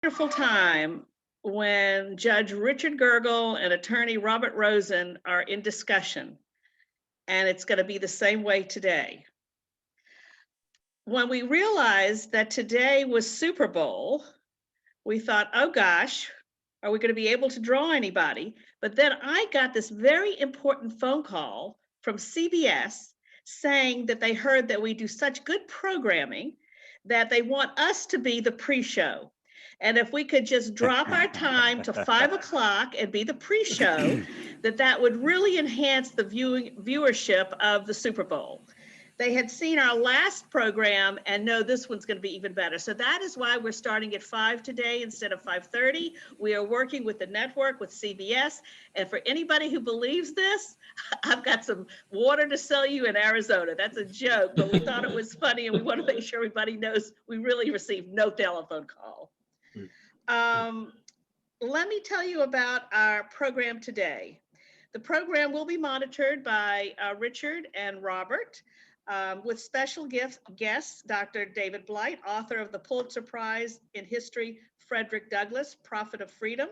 wonderful time when Judge Richard Gergel and attorney Robert Rosen are in discussion, and it's going to be the same way today. When we realized that today was Super Bowl, we thought, oh gosh, are we going to be able to draw anybody? But then I got this very important phone call from CBS saying that they heard that we do such good programming that they want us to be the pre-show. And if we could just drop our time to 5 o'clock and be the pre-show, that would really enhance the viewership of the Super Bowl. They had seen our last program and know this one's going to be even better. So that is why we're starting at 5 today instead of 5:30. We are working with the network, with CBS. And for anybody who believes this, I've got some water to sell you in Arizona. That's a joke, but we thought it was funny and we want to make sure everybody knows we really received no telephone call. Let me tell you about our program today. The program will be monitored by Richard and Robert. With special guests, Dr. David Blight, author of the Pulitzer Prize in History, Frederick Douglass, Prophet of Freedom,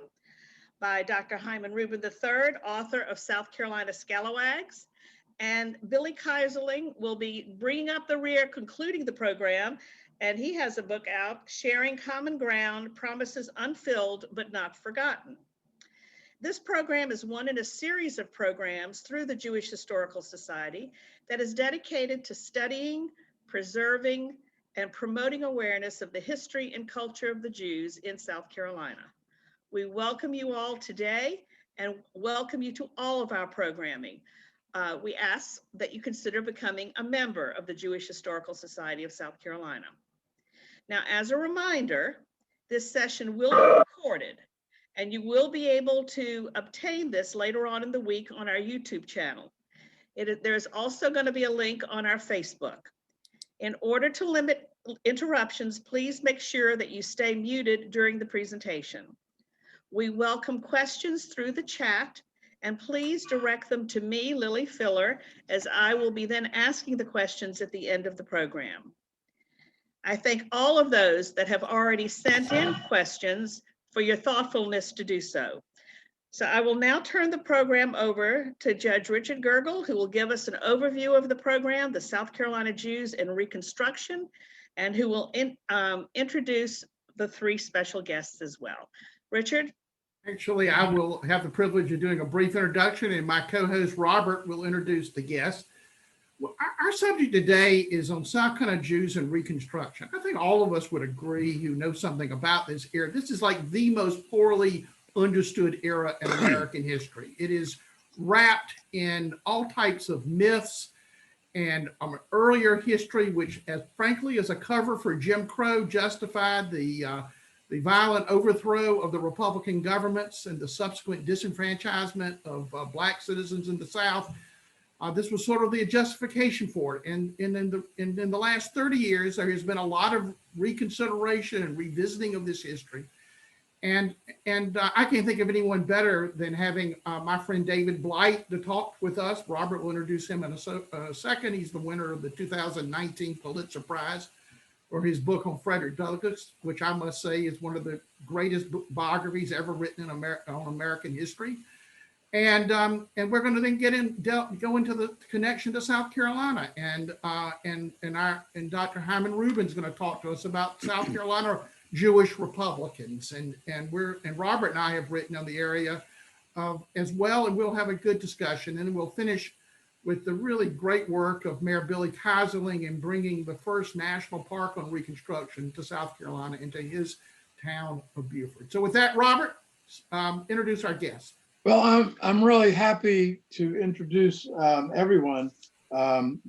by Dr. Hyman Rubin III, author of South Carolina Scalawags, and Billy Keyserling will be bringing up the rear, concluding the program, and he has a book out, Sharing Common Ground, Promises Unfilled but Not Forgotten. This program is one in a series of programs through the Jewish Historical Society that is dedicated to studying, preserving, and promoting awareness of the history and culture of the Jews in South Carolina. We welcome you all today and welcome you to all of our programming. We ask that you consider becoming a member of the Jewish Historical Society of South Carolina. Now, as a reminder, this session will be recorded, and you will be able to obtain this later on in the week on our YouTube channel. There's also going to be a link on our Facebook. In order to limit interruptions, please make sure that you stay muted during the presentation. We welcome questions through the chat, and please direct them to me, Lily Filler, as I will be then asking the questions at the end of the program. I thank all of those that have already sent in questions for your thoughtfulness to do so. So I will now turn the program over to Judge Richard Gergel, who will give us an overview of the program, the South Carolina Jews in Reconstruction, and who will introduce the 3 special guests as well. Richard? Actually, I will have the privilege of doing a brief introduction, and my co-host Robert will introduce the guests. Well, our subject today is on South Carolina Jews and Reconstruction. I think all of us would agree who know something about this era. This is like the most poorly understood era in American history. It is wrapped in all types of myths and earlier history, which, as frankly, as a cover for Jim Crow, justified the violent overthrow of the Republican governments and the subsequent disenfranchisement of Black citizens in the South. This was sort of the justification for it. And in the last 30 years, there has been a lot of reconsideration and revisiting of this history. And I can't think of anyone better than having my friend David Blight to talk with us. Robert will introduce him in a second. He's the winner of the 2019 Pulitzer Prize for his book on Frederick Douglass, which I must say is one of the greatest biographies ever written on American history. And we're going to then go into the connection to South Carolina, and Dr. Hyman Rubin is going to talk to us about South Carolina Jewish Republicans, and Robert and I have written on the area as well, and we'll have a good discussion, and we'll finish with the really great work of Mayor Billy Keyserling in bringing the first national park on Reconstruction to South Carolina into his town of Beaufort. So with that, Robert, introduce our guests. Well, I'm really happy to introduce everyone.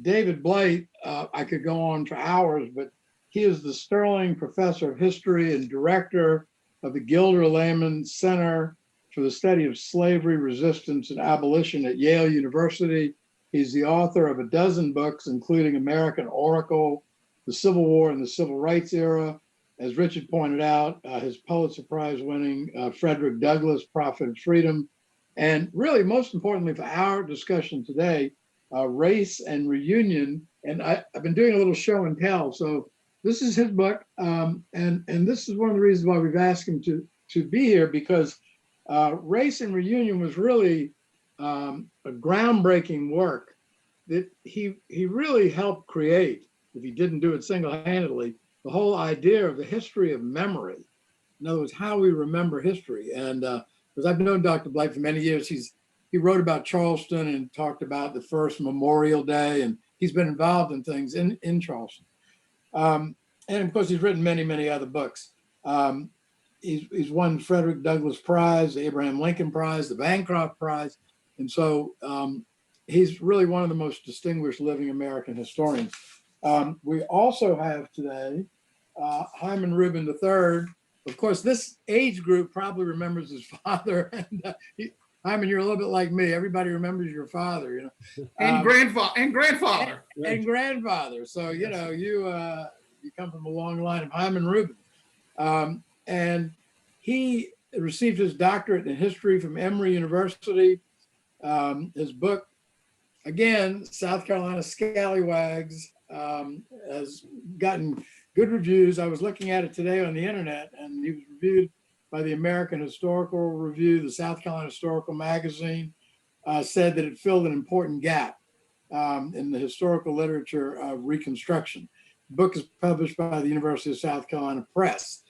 David Blight, I could go on for hours, but he is the Sterling Professor of History and Director of the Gilder Lehman Center for the Study of Slavery, Resistance, and Abolition at Yale University. He's the author of a dozen books, including American Oracle, The Civil War and the Civil Rights Era. As Richard pointed out, his Pulitzer Prize winning Frederick Douglass, Prophet of Freedom. And really, most importantly for our discussion today, race and reunion. And I've been doing a little show and tell. So this is his book, and this is one of the reasons why we've asked him to be here, because Race and Reunion was really a groundbreaking work that he really helped create, if he didn't do it single-handedly, the whole idea of the history of memory. In other words, how we remember history. And because I've known Dr. Blight for many years, he wrote about Charleston and talked about the first Memorial Day, and he's been involved in things in Charleston. And of course, he's written many, many other books. He's won Frederick Douglass Prize, the Abraham Lincoln Prize, the Bancroft Prize. And so he's really one of the most distinguished living American historians. We also have today Hyman Rubin III. Of course, this age group probably remembers his father. And Hyman, you're a little bit like me. Everybody remembers your father, you know. And grandfather. And grandfather. So, you know, you come from a long line of Hyman Rubin. And he received his doctorate in history from Emory University. His book, again, South Carolina Scallywags, has gotten good reviews. I was looking at it today on the internet, and he was reviewed by the American Historical Review. The South Carolina Historical Magazine said that it filled an important gap in the historical literature of Reconstruction. The book is published by the University of South Carolina Press.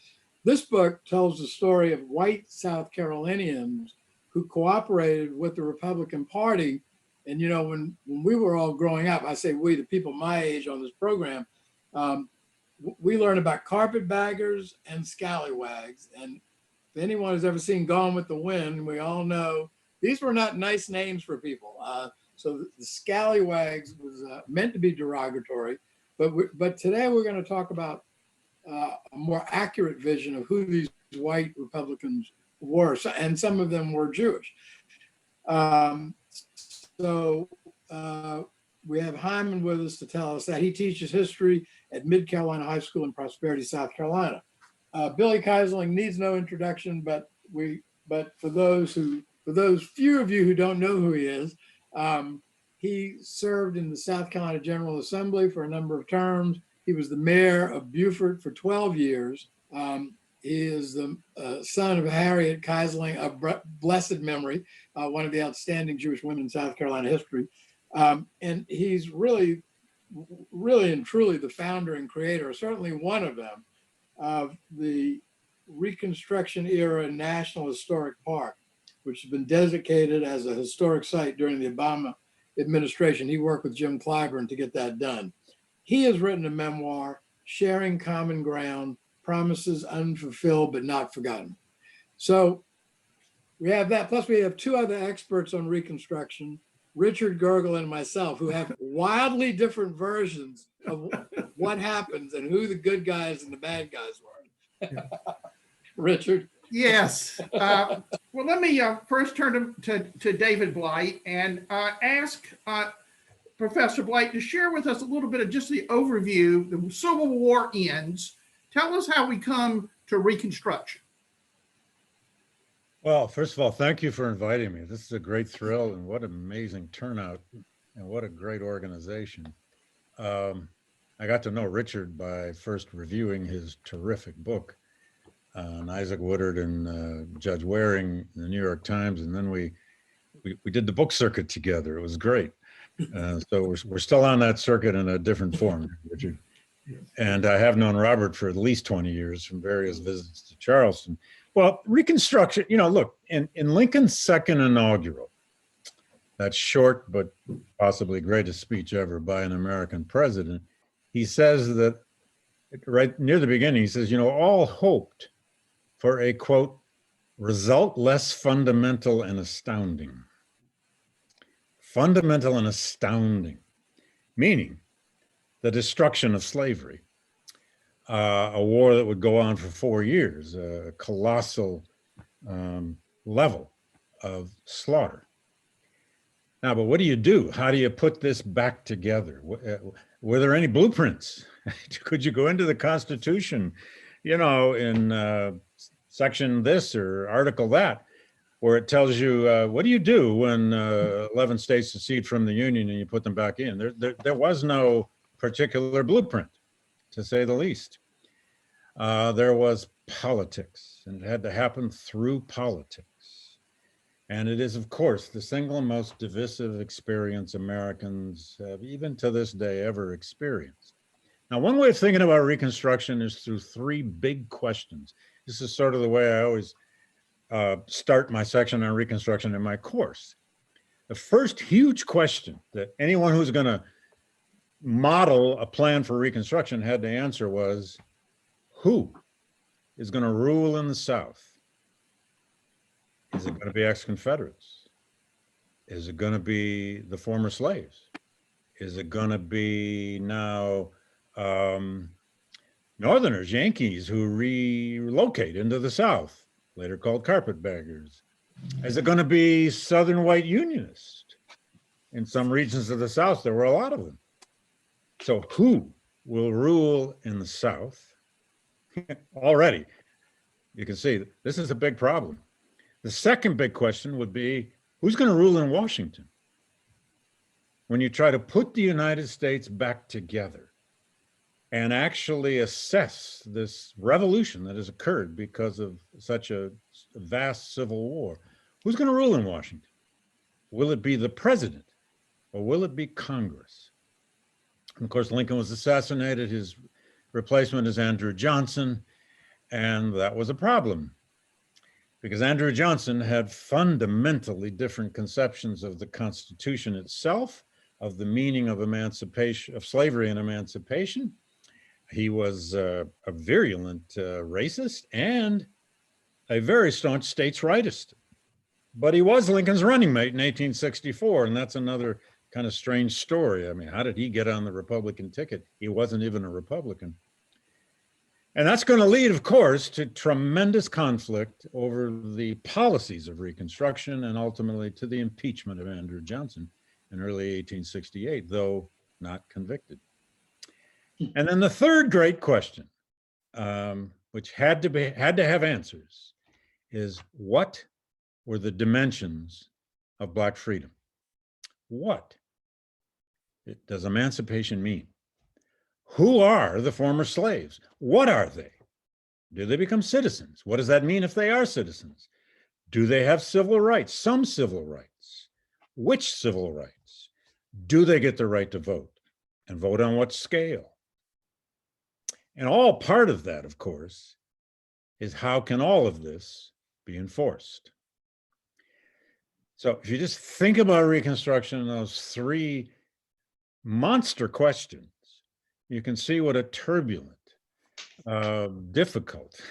This book tells the story of white South Carolinians who cooperated with the Republican Party. And, you know, when we were all growing up, I say we, the people my age on this program, we learned about carpetbaggers and scallywags. And if anyone has ever seen Gone with the Wind, we all know these were not nice names for people. So the scallywags was meant to be derogatory. But today we're going to talk about a more accurate vision of who these white Republicans were, and some of them were Jewish. We have Hyman with us to tell us that. He teaches history at Mid Carolina High School in Prosperity, South Carolina. Billy Keyserling needs no introduction, but for those few of you who don't know who he is, he served in the South Carolina General Assembly for a number of terms. He was the mayor of Beaufort for 12 years. He is the son of Harriet Keyserling of blessed memory, one of the outstanding Jewish women in South Carolina history. And he's really and truly the founder and creator, certainly one of them, of the Reconstruction era National Historic Park, which has been designated as a historic site during the Obama administration. He worked with Jim Clyburn to get that done. He has written a memoir, Sharing Common Ground, Promises Unfulfilled but Not Forgotten. So we have that. Plus we have two other experts on Reconstruction, Richard Gergel and myself, who have wildly different versions of what happens and who the good guys and the bad guys were. Richard? Yes. Well, let me first turn to David Blight and ask Professor Blight to share with us a little bit of just the overview. The Civil War ends. Tell us how we come to Reconstruction. Well, first of all, thank you for inviting me. This is a great thrill, and what an amazing turnout, and what a great organization. I got to know Richard by first reviewing his terrific book on Isaac Woodard and Judge Waring in the New York Times, and then we did the book circuit together. It was great. So we're still on that circuit in a different form, Richard. And I have known Robert for at least 20 years from various visits to Charleston. Well, Reconstruction, you know, look, in Lincoln's second inaugural, that short but possibly greatest speech ever by an American president, he says that right near the beginning, he says, you know, all hoped for a, quote, result less fundamental and astounding. Fundamental and astounding, meaning the destruction of slavery, a war that would go on for 4 years, a colossal level of slaughter. Now, but what do you do? How do you put this back together? Were there any blueprints? Could you go into the Constitution, you know, in section this or article that, where it tells you what do you do when 11 states secede from the Union and you put them back in? There was no particular blueprint. to say the least. There was politics, and it had to happen through politics. And it is, of course, the single most divisive experience Americans have, even to this day, ever experienced. Now, one way of thinking about Reconstruction is through three big questions. This is sort of the way I always start my section on Reconstruction in my course. The first huge question that anyone who's going to model a plan for Reconstruction had to answer was, who is going to rule in the South? Is it going to be ex-Confederates? Is it going to be the former slaves? Is it going to be now Northerners, Yankees who relocate into the South, later called carpetbaggers? Is it going to be Southern white Unionists? In some regions of the South, there were a lot of them. So who will rule in the South? Already, you can see this is a big problem. The second big question would be, who's going to rule in Washington? When you try to put the United States back together and actually assess this revolution that has occurred because of such a vast civil war, who's going to rule in Washington? Will it be the president or will it be Congress? And of course, Lincoln was assassinated. His replacement is Andrew Johnson. And that was a problem because Andrew Johnson had fundamentally different conceptions of the Constitution itself, of the meaning of emancipation, of slavery and emancipation. He was a virulent racist and a very staunch states' rightist. But he was Lincoln's running mate in 1864, and that's another kind of strange story. I mean, how did he get on the Republican ticket? He wasn't even a Republican. And that's going to lead, of course, to tremendous conflict over the policies of Reconstruction and ultimately to the impeachment of Andrew Johnson in early 1868, though not convicted. And then the third great question, which had to have answers, is what were the dimensions of Black freedom? What does emancipation mean? Who are the former slaves? What are they? Do they become citizens? What does that mean if they are citizens? Do they have civil rights? Some civil rights. Which civil rights? Do they get the right to vote? And vote on what scale? And all part of that, of course, is how can all of this be enforced? So if you just think about Reconstruction and those three monster questions, you can see what a turbulent, difficult,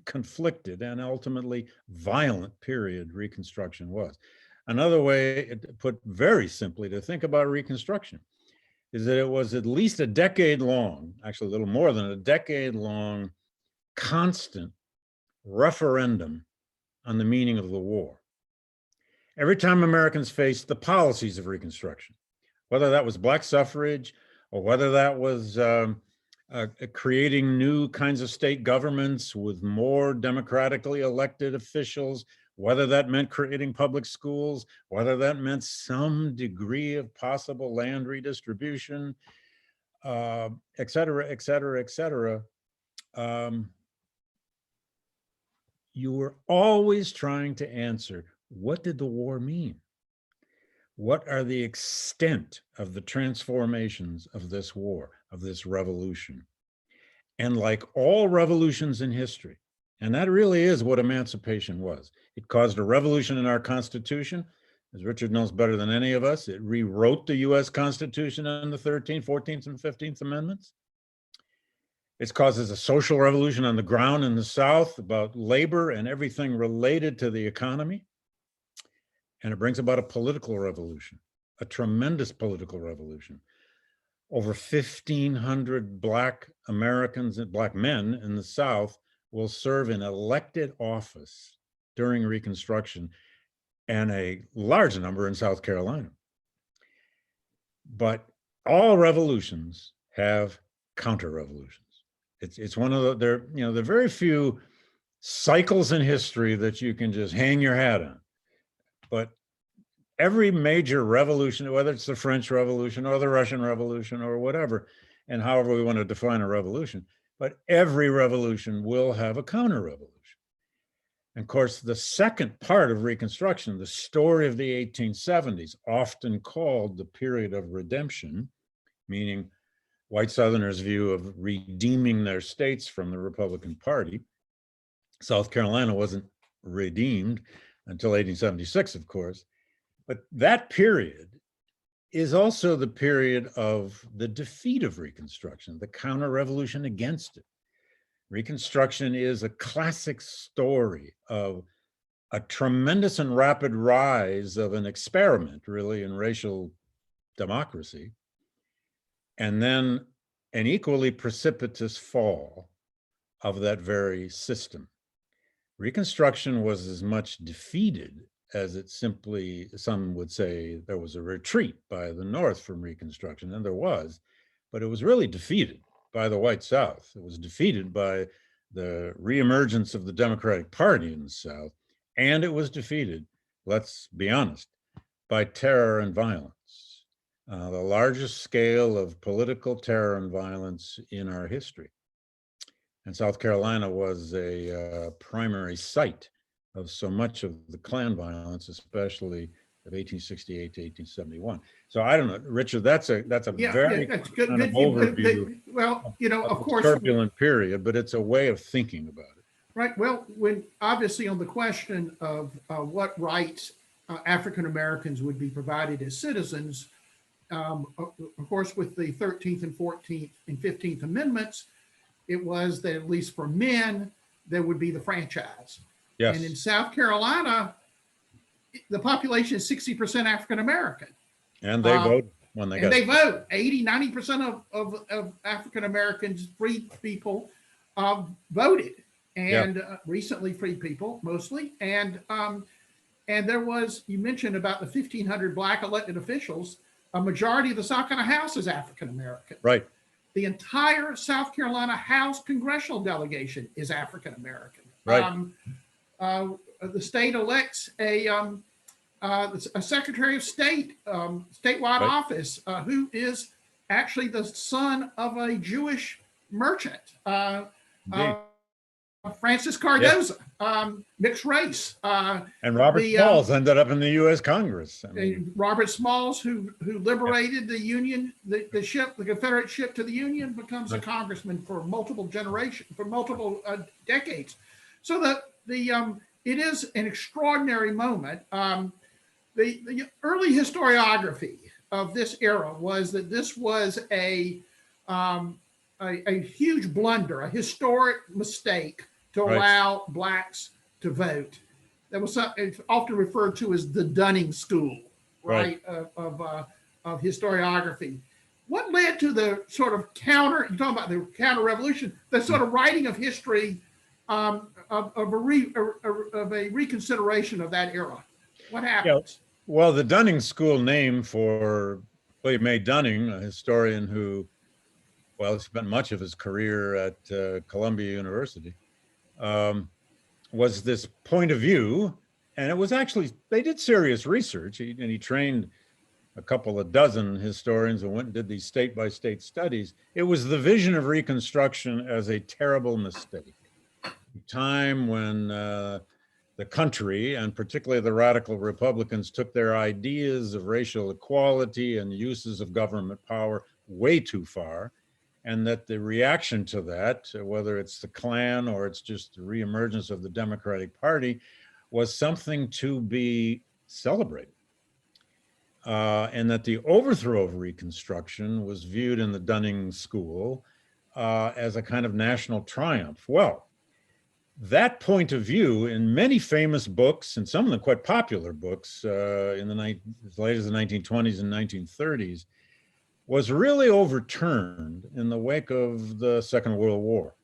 conflicted, and ultimately violent period Reconstruction was. Another way, put very simply, to think about Reconstruction is that it was at least a decade long, actually a little more than a decade long, constant referendum on the meaning of the war. Every time Americans faced the policies of Reconstruction, whether that was Black suffrage, or whether that was creating new kinds of state governments with more democratically elected officials, whether that meant creating public schools, whether that meant some degree of possible land redistribution, et cetera, et cetera, et cetera. You were always trying to answer, what did the war mean? What are the extent of the transformations of this war, of this revolution? And like all revolutions in history, and that really is what emancipation was. It caused a revolution in our Constitution. As Richard knows better than any of us, it rewrote the US Constitution in the 13th, 14th, and 15th Amendments. It causes a social revolution on the ground in the South about labor and everything related to the economy. And it brings about a political revolution, a tremendous political revolution. Over 1,500 Black Americans and Black men in the South will serve in elected office during Reconstruction, and a large number in South Carolina. But all revolutions have counter-revolutions. It's one of the, there are very few cycles in history that you can just hang your hat on. But every major revolution, whether it's the French Revolution or the Russian Revolution or whatever, and however we want to define a revolution, but every revolution will have a counter-revolution. And of course, the second part of Reconstruction, the story of the 1870s, often called the period of redemption, meaning white Southerners' view of redeeming their states from the Republican Party. South Carolina wasn't redeemed until 1876, of course, but that period is also the period of the defeat of Reconstruction, the counter-revolution against it. Reconstruction is a classic story of a tremendous and rapid rise of an experiment, really, in racial democracy, and then an equally precipitous fall of that very system. Reconstruction was as much defeated as it simply, some would say there was a retreat by the North from Reconstruction, and there was, but it was really defeated by the white South. It was defeated by the reemergence of the Democratic Party in the South, and it was defeated, let's be honest, by terror and violence, the largest scale of political terror and violence in our history. And South Carolina was a primary site of so much of the Klan violence, especially of 1868 to 1871. So I don't know, Richard, that's a very that's good, kind of good, overview. Well, you know, of a course, turbulent period, but it's a way of thinking about it. right. Well, when obviously on the question of what rights African Americans would be provided as citizens, of course, with the 13th and 14th and 15th Amendments, it was that at least for men, there would be the franchise. Yes. And in South Carolina, the population is 60% African American. And they vote when they and they vote. 80-90% of African Americans, free people, voted, and recently free people mostly. And there was, you mentioned about the 1,500 Black elected officials. A majority of the South Carolina House is African American. Right. The entire South Carolina House congressional delegation is African American. Right. The state elects a Secretary of State, statewide office, who is actually the son of a Jewish merchant, Francis Cardoza, mixed race. And Robert Smalls ended up in the U.S. Congress. I mean, Robert Smalls, who liberated the Union, the ship, the Confederate ship to the Union, becomes a congressman for multiple generations, for multiple decades. So it is an extraordinary moment. The early historiography of this era was that this was a huge blunder, a historic mistake to allow Blacks to vote. That was it's often referred to as the Dunning School, right, of historiography. What led to the sort of you're talking about the counter-revolution, the sort of writing of history of a reconsideration of that era? What happened? Yeah, well, the Dunning School, name for William A. Dunning, a historian who, well, spent much of his career at Columbia University, was this point of view. And it was actually, they did serious research, and he trained a couple of dozen historians and went and did these state-by-state studies. It was the vision of Reconstruction as a terrible mistake. A time when the country, and particularly the radical Republicans, took their ideas of racial equality and uses of government power way too far, and that the reaction to that, whether it's the Klan or it's just the reemergence of the Democratic Party, was something to be celebrated. And that the overthrow of Reconstruction was viewed in the Dunning School as a kind of national triumph. Well, that point of view in many famous books, and some of them quite popular books in as late as the 1920s and 1930s, was really overturned in the wake of the Second World War.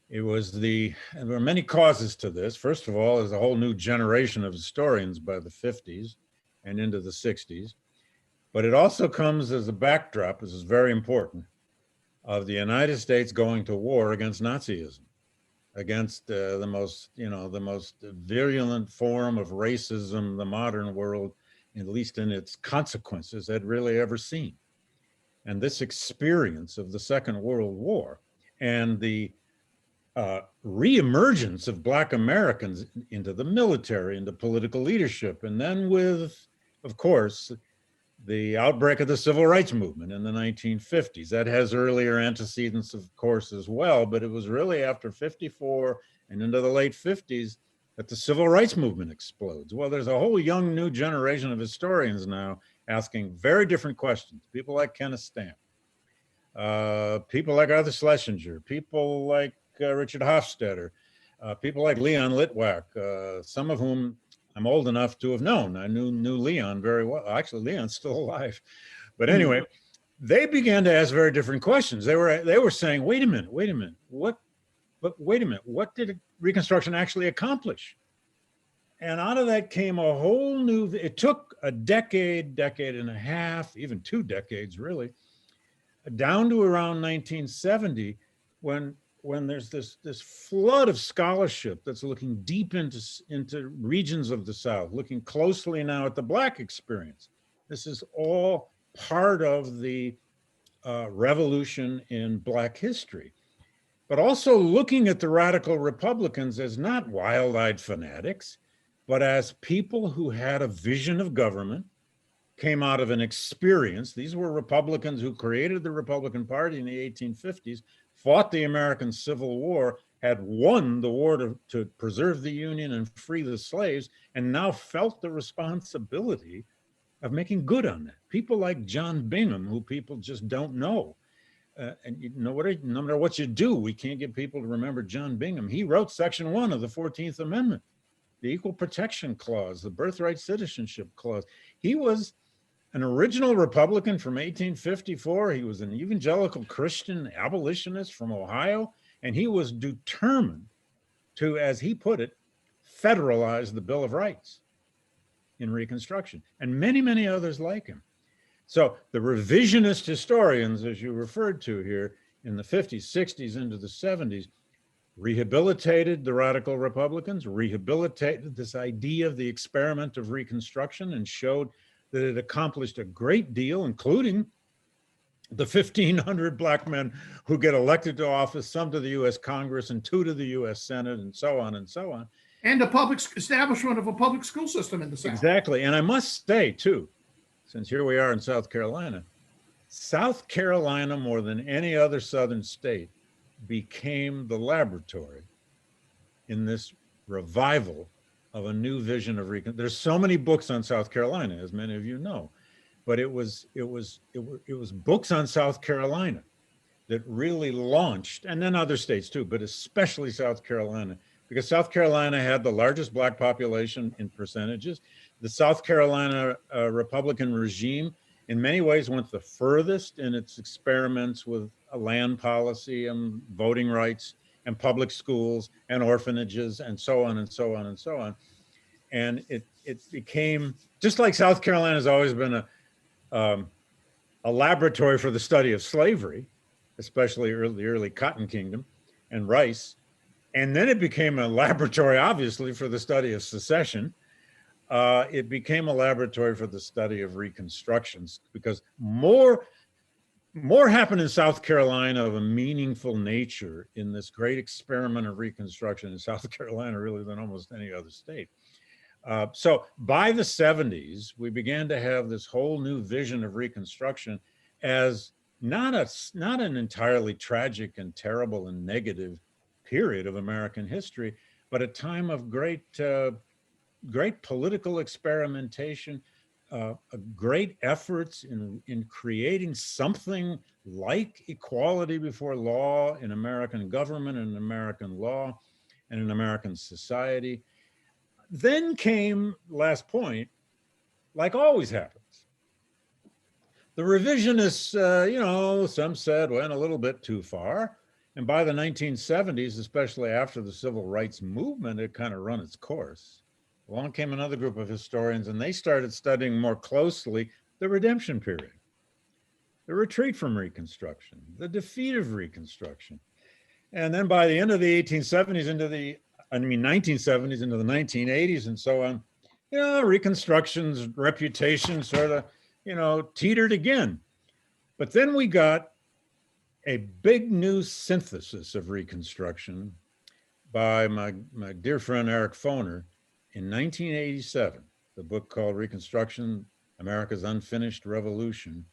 It was and there were many causes to this. First of all, there's a whole new generation of historians by the 50s and into the 60s. But it also comes as a backdrop, this is very important, of the United States going to war against Nazism, against the most virulent form of racism the modern world, at least in its consequences, had really ever seen. and this experience of the Second World War and the reemergence of Black Americans into the military, into political leadership, and then with, of course, the outbreak of the Civil Rights Movement in the 1950s. That has earlier antecedents, of course, as well, but it was really after 54 and into the late 50s that the Civil Rights Movement explodes. Well, there's a whole young new generation of historians now asking very different questions. People like Kenneth Stamp, people like Arthur Schlesinger, people like Richard Hofstadter, people like Leon Litwack, some of whom I'm old enough to have known. I knew Leon very well. Actually, Leon's still alive. But anyway, they began to ask very different questions. They were saying, wait a minute, what did Reconstruction actually accomplish? And out of that came a whole new, it took a decade and a half, even 2 decades really, down to around 1970, when there's this flood of scholarship that's looking deep into regions of the South, looking closely now at the Black experience. This is all part of the revolution in Black history, but also looking at the radical Republicans as not wild-eyed fanatics, but as people who had a vision of government, came out of an experience. These were Republicans who created the Republican Party in the 1850s, fought the American Civil War, had won the war to preserve the Union and free the slaves, and now felt the responsibility of making good on that. People like John Bingham, who people just don't know. And no matter what you do, we can't get people to remember John Bingham. He wrote Section 1 of the 14th Amendment, the Equal Protection Clause, the Birthright Citizenship Clause. He was an original Republican from 1854. He was an evangelical Christian abolitionist from Ohio, and he was determined to, as he put it, federalize the Bill of Rights in Reconstruction, and many, many others like him. So the revisionist historians, as you referred to here, in the 50s, 60s, into the 70s, rehabilitated the radical Republicans, rehabilitated this idea of the experiment of Reconstruction, and showed that it accomplished a great deal, including the 1,500 Black men who get elected to office, some to the US Congress and 2 to the US Senate, and so on and so on. And the public establishment of a public school system in the South. Exactly. And I must say, too, since here we are in South Carolina, more than any other Southern state, became the laboratory in this revival of a new vision of Reconstruction. There's so many books on South Carolina, as many of you know, but it was books on South Carolina that really launched, and then other states too, but especially South Carolina, because South Carolina had the largest Black population in percentages. The South Carolina Republican regime in many ways went the furthest in its experiments with a land policy and voting rights and public schools and orphanages and so on and so on and so on. And it became, just like South Carolina has always been a laboratory for the study of slavery, especially the early Cotton Kingdom and rice. And then it became a laboratory, obviously, for the study of secession. It became a laboratory for the study of Reconstructions, because more happened in South Carolina of a meaningful nature in this great experiment of Reconstruction in South Carolina, really, than almost any other state. So by the 70s, we began to have this whole new vision of Reconstruction as not an entirely tragic and terrible and negative period of American history, but a time of great political experimentation, great efforts in creating something like equality before law in American government and American law and in American society. Then came, last point, like always happens, the revisionists, some said went a little bit too far. And by the 1970s, especially after the Civil Rights Movement, it kind of run its course. Along came another group of historians, and they started studying more closely the redemption period, the retreat from Reconstruction, the defeat of Reconstruction. And then by the end of the 1970s into the 1980s and so on, Reconstruction's reputation sort of, teetered again. But then we got a big new synthesis of Reconstruction by my dear friend Eric Foner in 1987, the book called Reconstruction, America's Unfinished Revolution.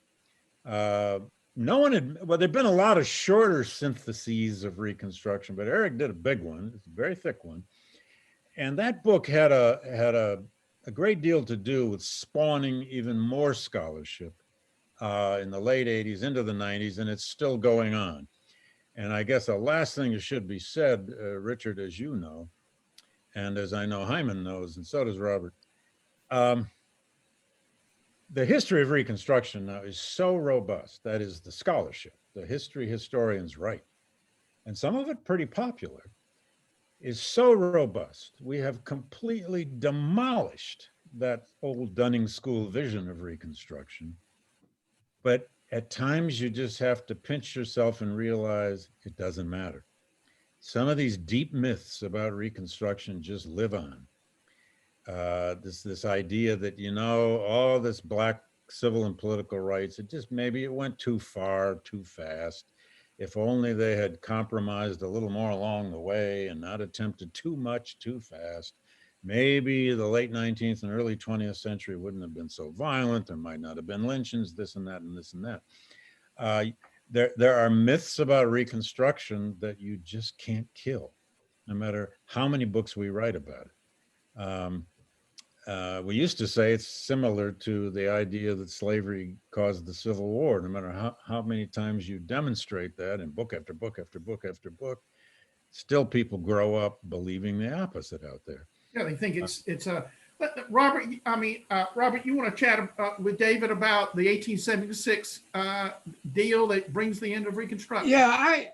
No one had, well, there'd been a lot of shorter syntheses of Reconstruction, but Eric did a big one. It's a very thick one. And that book had a great deal to do with spawning even more scholarship in the late 80s into the 90s, and it's still going on. And I guess the last thing that should be said, Richard, as you know, and as I know Hyman knows, and so does Robert, the history of Reconstruction now is so robust. That is the scholarship, the history historians write, and some of it pretty popular, is so robust. We have completely demolished that old Dunning School vision of Reconstruction. But at times you just have to pinch yourself and realize it doesn't matter. Some of these deep myths about Reconstruction just live on. This idea that, you know, all this black civil and political rights, maybe it went too far, too fast. If only they had compromised a little more along the way and not attempted too much too fast, maybe the late 19th and early 20th century wouldn't have been so violent. There might not have been lynchings, this and that and this and that. There are myths about Reconstruction that you just can't kill, no matter how many books we write about it. We used to say it's similar to the idea that slavery caused the Civil War. No matter how many times you demonstrate that in book after book after book after book, still people grow up believing the opposite out there. Yeah, they think it's a. Robert, Robert, you want to chat with David about the 1876 deal that brings the end of Reconstruction? Yeah,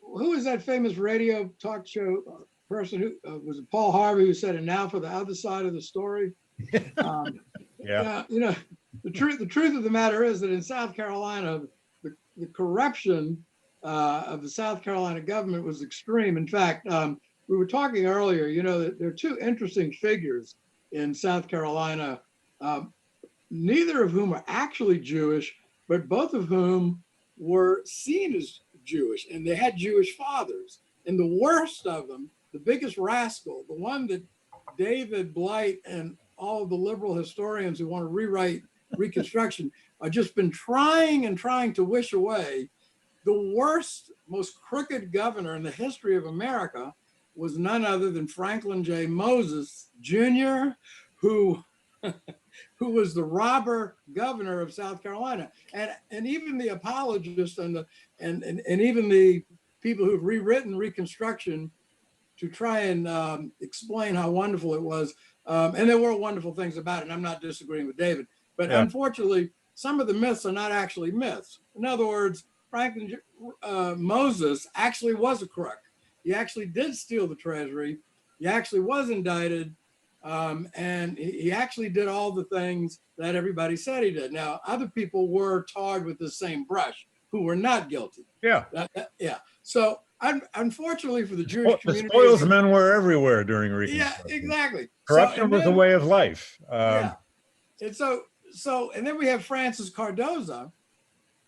who was that famous radio talk show person who was it Paul Harvey who said, "And now for the other side of the story." Yeah. The truth of the matter is that in South Carolina, the corruption of the South Carolina government was extreme. In fact, we were talking earlier, that there are two interesting figures in South Carolina, neither of whom are actually Jewish, but both of whom were seen as Jewish, and they had Jewish fathers. And the worst of them, the biggest rascal, the one that David Blight and all of the liberal historians who want to rewrite Reconstruction are just been trying to wish away, the worst, most crooked governor in the history of America was none other than Franklin J. Moses Jr., who was the robber governor of South Carolina. And even the apologists and even the people who've rewritten Reconstruction to try and explain how wonderful it was. And there were wonderful things about it, and I'm not disagreeing with David. But unfortunately, some of the myths are not actually myths. In other words, Franklin Moses actually was a crook. He actually did steal the treasury. He actually was indicted. And he actually did all the things that everybody said he did. Now, other people were tarred with the same brush who were not guilty. Yeah. Yeah. So unfortunately for the Jewish community. The spoilsmen were everywhere during Reconstruction. Yeah, exactly. Corruption was a way of life. Yeah. And and then we have Francis Cardozo,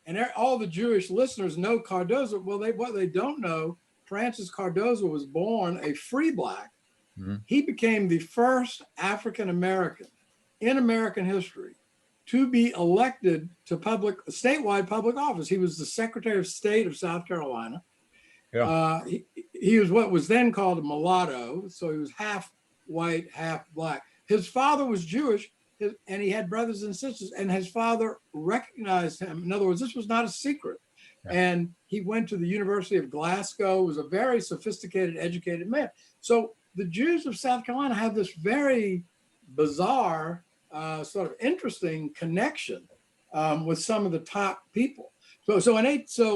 and all the Jewish listeners know Cardozo. Well, what they don't know, Francis Cardozo was born a free black. Mm-hmm. He became the first African-American in American history to be elected to statewide public office. He was the Secretary of State of South Carolina. Yeah. He was what was then called a mulatto, so he was half white, half black. His father was Jewish, and he had brothers and sisters, and his father recognized him. In other words, this was not a secret. Yeah. And he went to the University of Glasgow, was a very sophisticated, educated man. So the Jews of South Carolina have this very bizarre, sort of interesting connection with some of the top people. So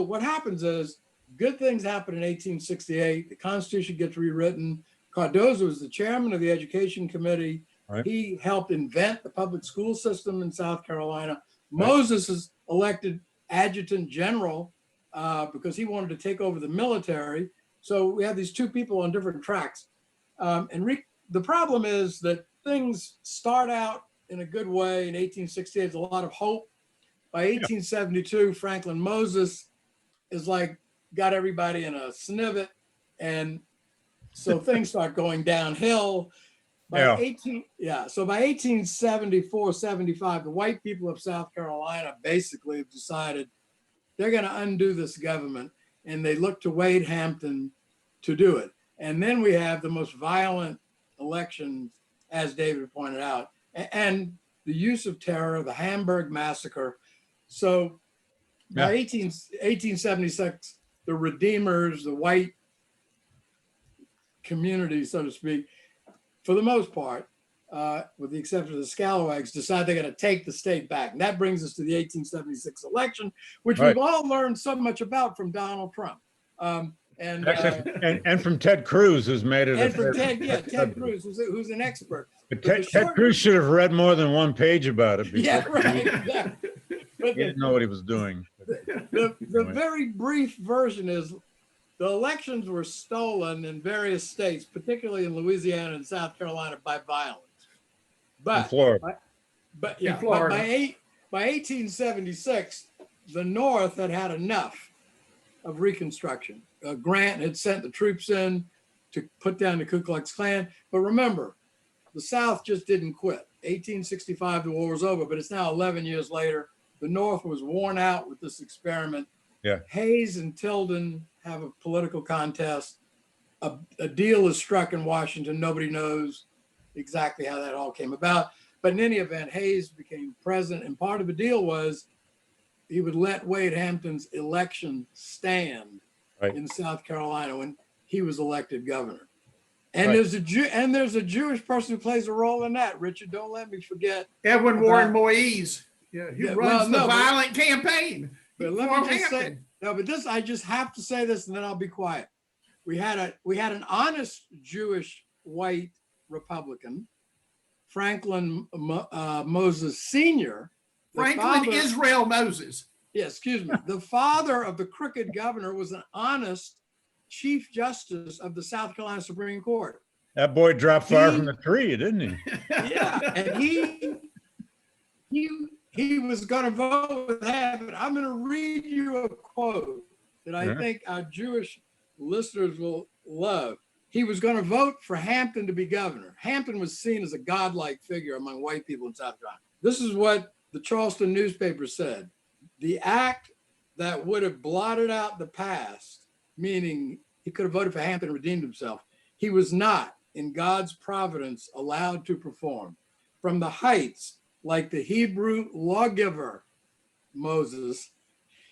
what happens is good things happen in 1868. The Constitution gets rewritten. Cardozo was the chairman of the Education Committee. Right. He helped invent the public school system in South Carolina. Right. Moses is elected adjutant general because he wanted to take over the military. So we have these two people on different tracks. The problem is that things start out in a good way in 1868. There's a lot of hope. by 1872, Franklin Moses is like, got everybody in a snivet. And so things start going downhill. By so by 1874, 75, the white people of South Carolina basically have decided they're going to undo this government, and they look to Wade Hampton to do it. And then we have the most violent elections, as David pointed out, and the use of terror, the Hamburg massacre. So by 1876, the Redeemers, the white community, so to speak, for the most part, with the exception of the Scalawags, decide they're going to take the state back. And that brings us to the 1876 election, which we've all learned so much about from Donald Trump. And from Ted Cruz, who's made it. And from Ted Cruz, who's an expert. But Ted Cruz should have read more than one page about it. Yeah, right. Exactly. But he didn't know what he was doing. The very brief version is the elections were stolen in various states, particularly in Louisiana and South Carolina, by violence. But in Florida. But by 1876, the North had had enough of Reconstruction. Grant had sent the troops in to put down the Ku Klux Klan. But remember, the South just didn't quit. 1865, the war was over, but it's now 11 years later. The North was worn out with this experiment. Yeah. Hayes and Tilden have a political contest. A deal is struck in Washington. Nobody knows exactly how that all came about. But in any event, Hayes became president. And part of the deal was he would let Wade Hampton's election stand in South Carolina when he was elected governor. And there's a Jewish person who plays a role in that. Richard, don't let me forget. Edwin Warren Moise. Yeah, he runs the violent campaign. But let me just say, but this, I just have to say this and then I'll be quiet. We had an honest Jewish white Republican, Franklin Moses Sr. Franklin Israel Moses. Yeah, excuse me. The father of the crooked governor was an honest Chief Justice of the South Carolina Supreme Court. That boy dropped far from the tree, didn't he? Yeah, and he was going to vote with Hampton. I'm going to read you a quote that I think our Jewish listeners will love. He was going to vote for Hampton to be governor. Hampton was seen as a godlike figure among white people in South Carolina. This is what the Charleston newspaper said. The act that would have blotted out the past, meaning he could have voted for Hampton and redeemed himself, he was not, in God's providence, allowed to perform. From the heights, like the Hebrew lawgiver Moses,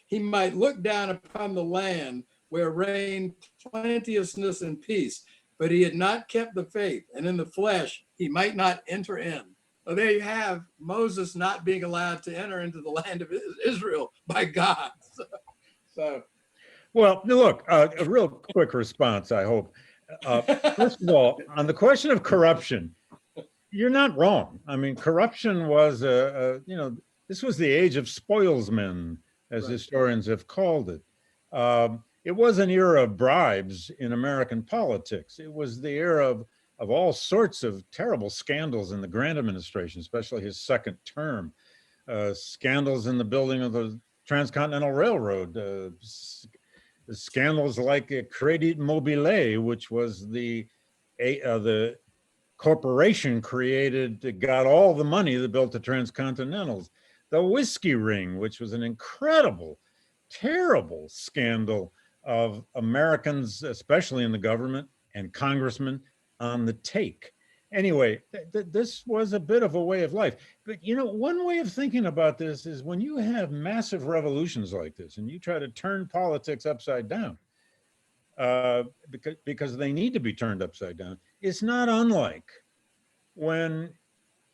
he might look down upon the land where reigned plenteousness and peace, but he had not kept the faith, and in the flesh he might not enter in. So there you have Moses not being allowed to enter into the land of Israel by God. So. Well, look, a real quick response, I hope. First of all, on the question of corruption, you're not wrong. I mean, corruption was, this was the age of spoilsmen, as historians have called it. It was an era of bribes in American politics. It was the era of all sorts of terrible scandals in the Grant administration, especially his second term. Scandals in the building of the Transcontinental Railroad, scandals like Credit Mobile, which was the corporation created that got all the money that built the Transcontinentals. The whiskey ring, which was an incredible, terrible scandal of Americans, especially in the government and congressmen, on the take. Anyway, this was a bit of a way of life. But, one way of thinking about this is when you have massive revolutions like this and you try to turn politics upside down, because they need to be turned upside down, it's not unlike when,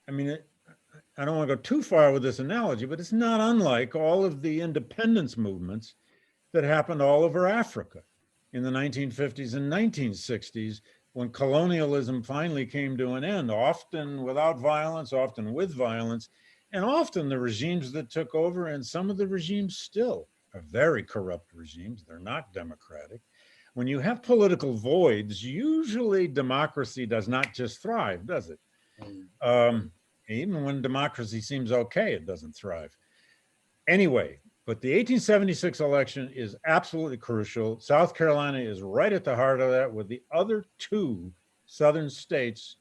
I don't want to go too far with this analogy, but it's not unlike all of the independence movements that happened all over Africa in the 1950s and 1960s, when colonialism finally came to an end, often without violence, often with violence, and often the regimes that took over, and some of the regimes still are very corrupt regimes. They're not democratic. When you have political voids, usually democracy does not just thrive, does it? Even when democracy seems okay, it doesn't thrive. Anyway, but the 1876 election is absolutely crucial. South Carolina is right at the heart of that, with the other two southern states,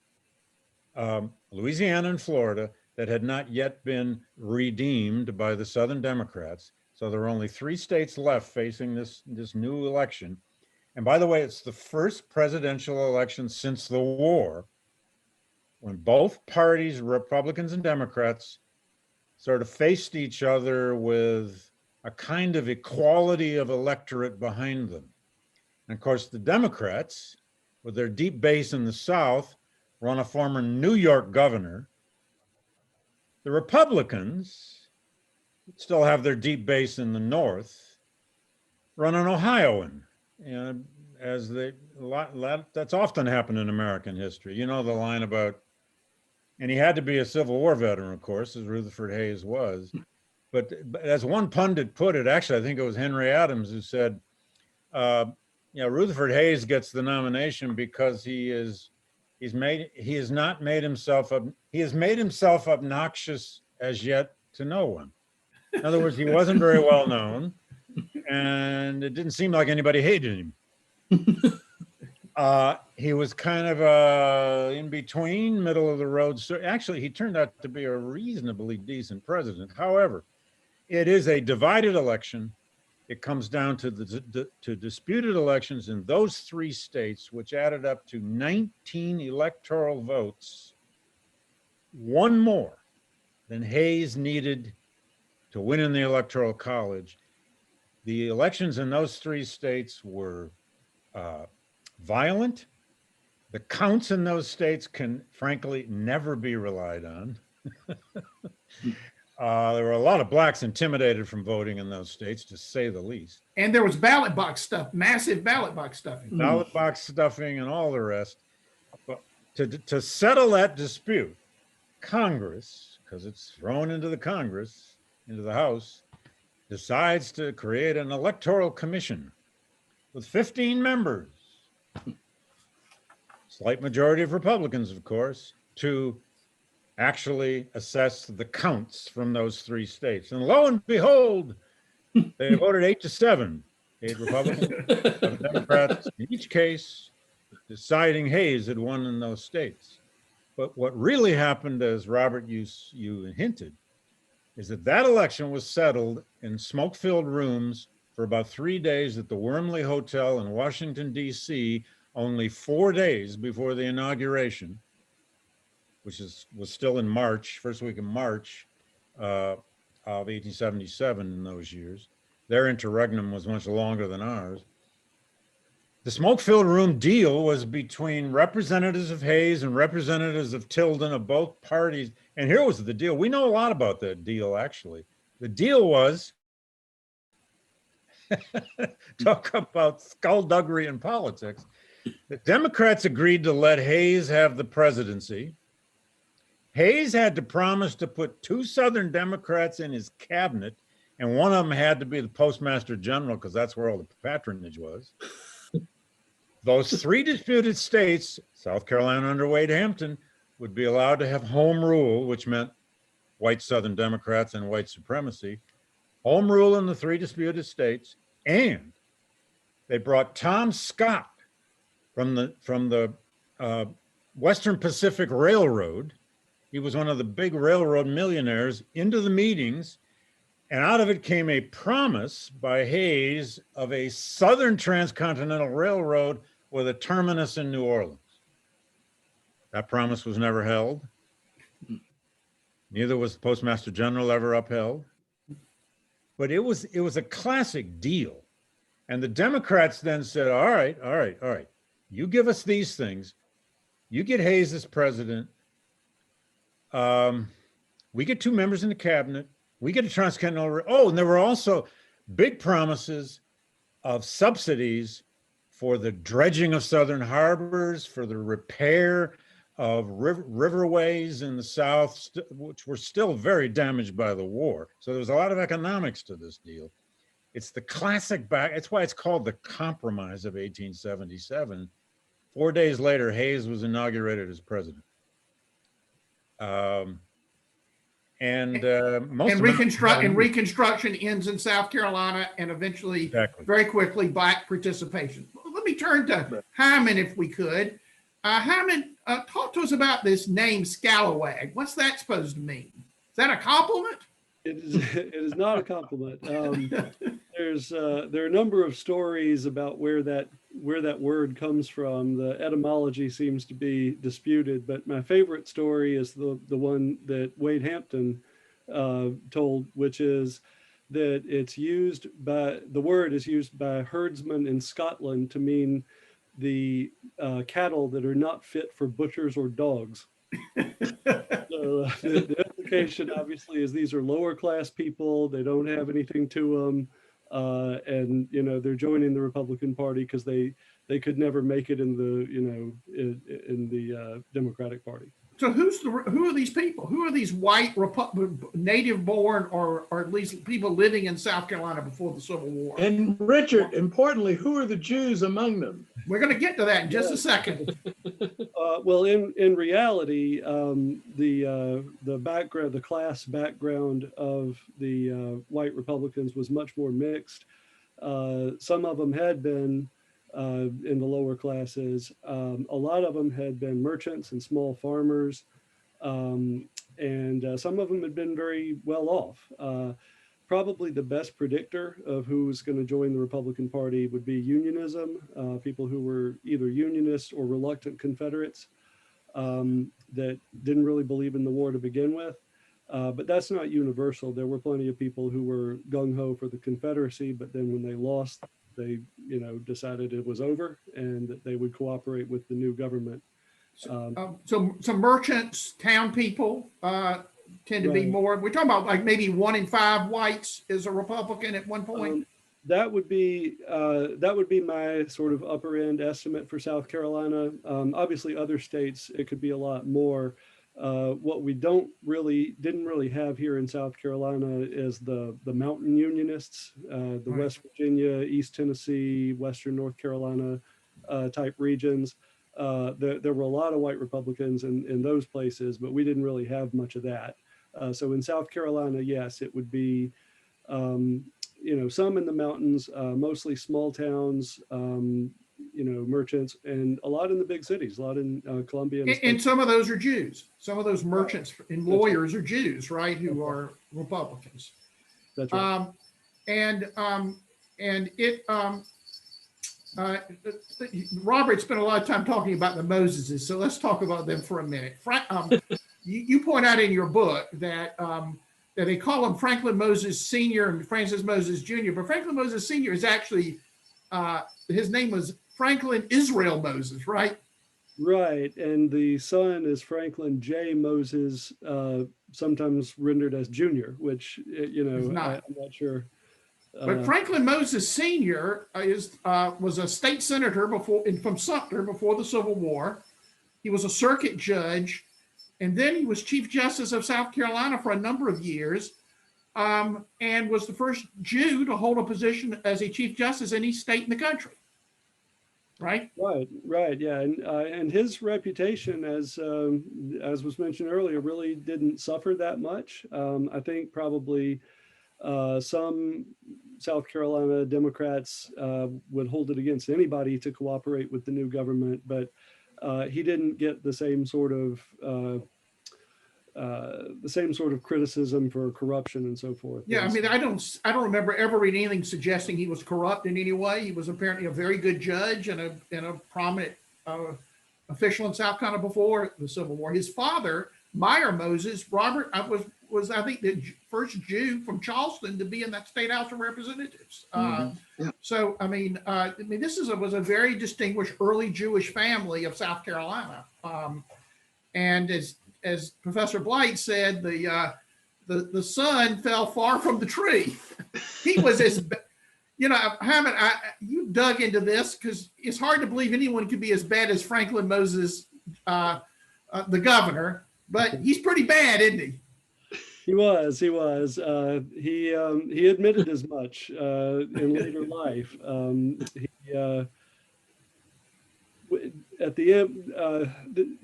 Louisiana and Florida, that had not yet been redeemed by the Southern Democrats. So there are only 3 states left facing this new election. And by the way, it's the first presidential election since the war when both parties, Republicans and Democrats, sort of faced each other with a kind of equality of electorate behind them. And of course, the Democrats, with their deep base in the South, run a former New York governor. The Republicans still have their deep base in the North, run an Ohioan. And that's often happened in American history. You know the line about, and he had to be a Civil War veteran, of course, as Rutherford Hayes was. But as one pundit put it, actually, I think it was Henry Adams who said, Rutherford Hayes gets the nomination because he has made himself obnoxious as yet to no one. In other words, he wasn't very well known, and it didn't seem like anybody hated him. He was kind of in between, middle of the road. So actually, he turned out to be a reasonably decent president. However, it is a divided election. It comes down to to disputed elections in those 3 states, which added up to 19 electoral votes, one more than Hayes needed to win in the Electoral College. The elections in those 3 states were violent. The counts in those states can, frankly, never be relied on. There were a lot of blacks intimidated from voting in those states, to say the least. And there was ballot box stuff, massive ballot box stuffing. Ballot box stuffing and all the rest. But to settle that dispute, Congress, because it's thrown into the House, decides to create an electoral commission with 15 members, slight majority of Republicans, of course, to actually assess the counts from those 3 states. And lo and behold, they voted 8-7, 8 Republicans, 7 Democrats in each case, deciding Hayes had won in those states. But what really happened, as Robert, you hinted, is that election was settled in smoke-filled rooms for about 3 days at the Wormley Hotel in Washington, D.C., only 4 days before the inauguration, which was still in March, first week of March of 1877 in those years. Their interregnum was much longer than ours. The smoke-filled room deal was between representatives of Hayes and representatives of Tilden of both parties. And here was the deal. We know a lot about that deal, actually. The deal was, talk about skullduggery in politics. The Democrats agreed to let Hayes have the presidency. Hayes had to promise to put 2 Southern Democrats in his cabinet, and one of them had to be the Postmaster General, because that's where all the patronage was. Those 3 disputed states, South Carolina under Wade Hampton, would be allowed to have home rule, which meant white Southern Democrats and white supremacy. Home rule in the 3 disputed states, and they brought Tom Scott from the Western Pacific Railroad. He was one of the big railroad millionaires, into the meetings, and out of it came a promise by Hayes of a Southern Transcontinental Railroad with a terminus in New Orleans. That promise was never held. Neither was the Postmaster General ever upheld. But it was a classic deal. And the Democrats then said, all right. You give us these things. You get Hayes as president. We get 2 members in the cabinet. We get a transcontinental. Oh, and there were also big promises of subsidies for the dredging of southern harbors, for the repair of riverways in the South, which were still very damaged by the war. So there was a lot of economics to this deal. It's the classic it's why it's called the Compromise of 1877. 4 days later, Hayes was inaugurated as president. And most And Americans Reconstruction ends in South Carolina and eventually, exactly. very quickly, Black participation. Let me turn to Right. Hyman if we could. Hyman, talk to us about this name Scalawag. What's that supposed to mean? Is that a compliment? It is not a compliment. There are a number of stories about where that word comes from. The etymology seems to be disputed, but my favorite story is the one that Wade Hampton told, which is that the word is used by herdsmen in Scotland to mean the cattle that are not fit for butchers or dogs. So the implication obviously is these are lower class people. They don't have anything to them. And they're joining the Republican Party because they could never make it in the Democratic Party. So who are these people? Who are these white native born or at least people living in South Carolina before the Civil War? And Richard, importantly, who are the Jews among them? We're going to get to that in just a second. Well, in reality, the background, the class background of the white Republicans was much more mixed. Some of them had been in the lower classes. A lot of them had been merchants and small farmers, and some of them had been very well off. Probably the best predictor of who's going to join the Republican Party would be unionism, people who were either unionists or reluctant Confederates that didn't really believe in the war to begin with. But that's not universal. There were plenty of people who were gung-ho for the Confederacy, but then when they lost, they decided it was over and that they would cooperate with the new government. So some merchants, town people tend to be Right. more. We're talking about like maybe 1 in 5 whites is a Republican at one point. That would be my sort of upper end estimate for South Carolina. Obviously, other states it could be a lot more. What we didn't really have here in South Carolina is the mountain unionists, the Right. West Virginia, East Tennessee, Western North Carolina type regions. There were a lot of white Republicans in those places, but we didn't really have much of that. So in South Carolina, yes, it would be some in the mountains, mostly small towns, merchants, and a lot in the big cities, a lot in Columbia. And some of those are Jews. Some of those merchants and lawyers are Jews, right? Who are Republicans. That's right. Robert spent a lot of time talking about the Moseses, so let's talk about them for a minute. You point out in your book that they call him Franklin Moses Sr. and Francis Moses Jr., but Franklin Moses Sr. is actually, his name was Franklin Israel Moses, right? Right, and the son is Franklin J. Moses, sometimes rendered as Junior, which I'm not sure. But Franklin Moses Sr. Was a state senator from Sumter before the Civil War. He was a circuit judge, and then he was Chief Justice of South Carolina for a number of years, and was the first Jew to hold a position as a Chief Justice in any state in the country. Right, yeah, and his reputation, as was mentioned earlier, really didn't suffer that much. I think probably some South Carolina Democrats would hold it against anybody to cooperate with the new government, but he didn't get the same sort of criticism for corruption and so forth. Yeah, I mean, I don't remember ever reading anything suggesting he was corrupt in any way. He was apparently a very good judge and a prominent official in South Carolina before the Civil War. His father, Meyer Moses, Robert, was I think the first Jew from Charleston to be in that state House of Representatives. Yeah. So I mean, this was a very distinguished early Jewish family of South Carolina, and as Professor Blight said, the son fell far from the tree. He was Hyman, you dug into this because it's hard to believe anyone could be as bad as Franklin Moses, the governor, but he's pretty bad, isn't he? He was. He admitted as much in later life. At the end,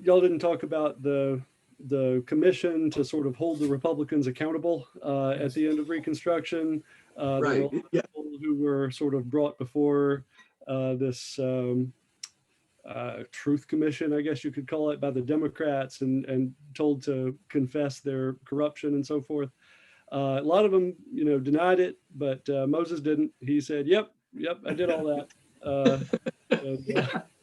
y'all didn't talk about the the commission to sort of hold the Republicans accountable at the end of Reconstruction. There were a Right. lot of Yeah. people who were sort of brought before this Truth Commission, I guess you could call it, by the Democrats and told to confess their corruption and so forth. A lot of them, denied it, but Moses didn't. He said, "Yep, I did all that."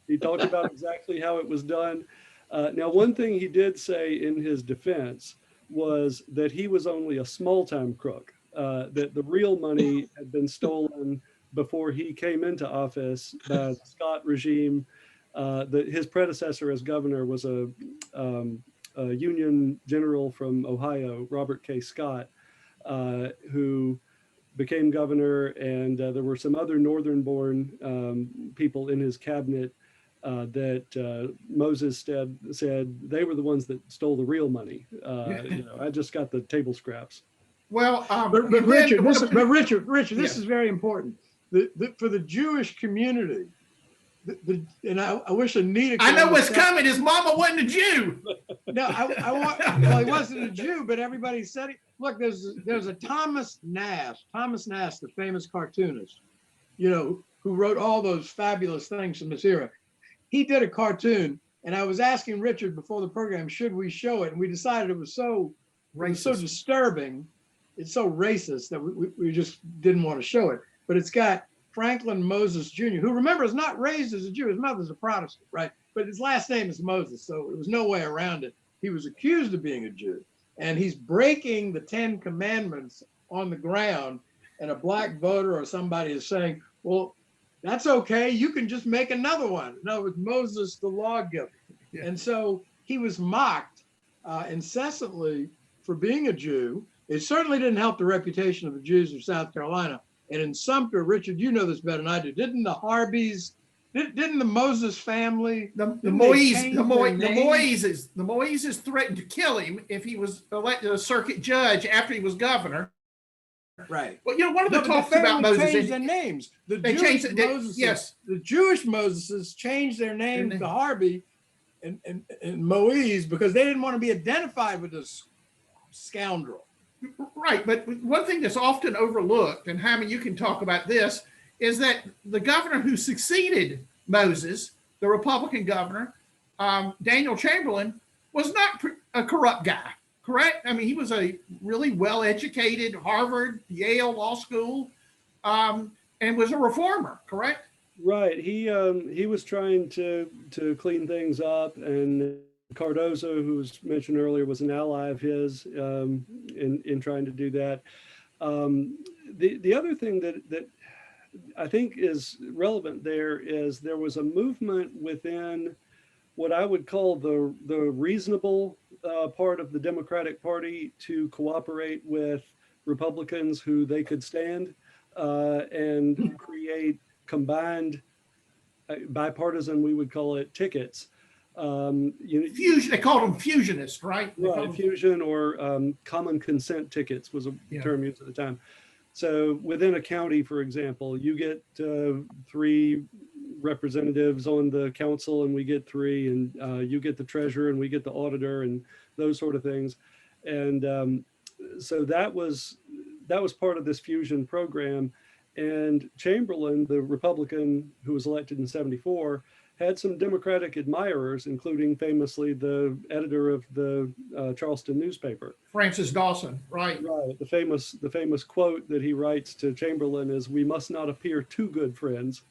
He talked about exactly how it was done. Now, one thing he did say in his defense was that he was only a small-time crook, that the real money had been stolen before he came into office by the Scott regime. His predecessor as governor was a Union general from Ohio, Robert K. Scott, who became governor, and there were some other northern-born people in his cabinet that Moses said they were the ones that stole the real money. I just got the table scraps. Well, But Richard, Yeah. this is very important. For the Jewish community, and I wish Anita could I know what's understand- coming. His mama wasn't a Jew. No, well, he wasn't a Jew, but everybody said it. Look, there's a Thomas Nast, the famous cartoonist, who wrote all those fabulous things from this era. He did a cartoon, and I was asking Richard before the program, should we show it? And we decided it was so disturbing, it's so racist that we just didn't want to show it. But it's got Franklin Moses Jr., who, remember, is not raised as a Jew. His mother's a Protestant, right? But his last name is Moses, so there was no way around it. He was accused of being a Jew, and he's breaking the 10 Commandments on the ground, and a black voter or somebody is saying, well, that's okay, you can just make another one. In other words, Moses, the lawgiver. Yeah. And so he was mocked incessantly for being a Jew. It certainly didn't help the reputation of the Jews of South Carolina. And in Sumter, Richard, you know this better than I do, didn't the Harbys, didn't the Moses family, The didn't they change their Moises threatened to kill him if he was elected a circuit judge after he was governor. Right. Well, one of the No, but talks the about family Moses. changed their names. They changed it. Yes. The Jewish Moseses changed their name to Harvey and Moise because they didn't want to be identified with this scoundrel. Right, but one thing that's often overlooked, and Hyman, you can talk about this, is that the governor who succeeded Moses, the Republican governor, Daniel Chamberlain, was not a corrupt guy, correct? I mean, he was a really well-educated Harvard, Yale Law School, and was a reformer, correct? Right. He was trying to clean things up, and Cardozo, who was mentioned earlier, was an ally of his in trying to do that. The other thing that I think is relevant there was a movement within what I would call the reasonable part of the Democratic Party to cooperate with Republicans who they could stand and create combined bipartisan, we would call it, tickets. Fusion, they called them fusionists, right? Right, fusion or common consent tickets was a term used at the time. So within a county, for example, you get 3 representatives on the council and we get 3, and you get the treasurer and we get the auditor and those sort of things. And so that was part of this fusion program. And Chamberlain, the Republican who was elected in '74, had some Democratic admirers, including famously the editor of the Charleston newspaper, Francis Dawson, right? Right. The famous quote that he writes to Chamberlain is, "We must not appear too good friends,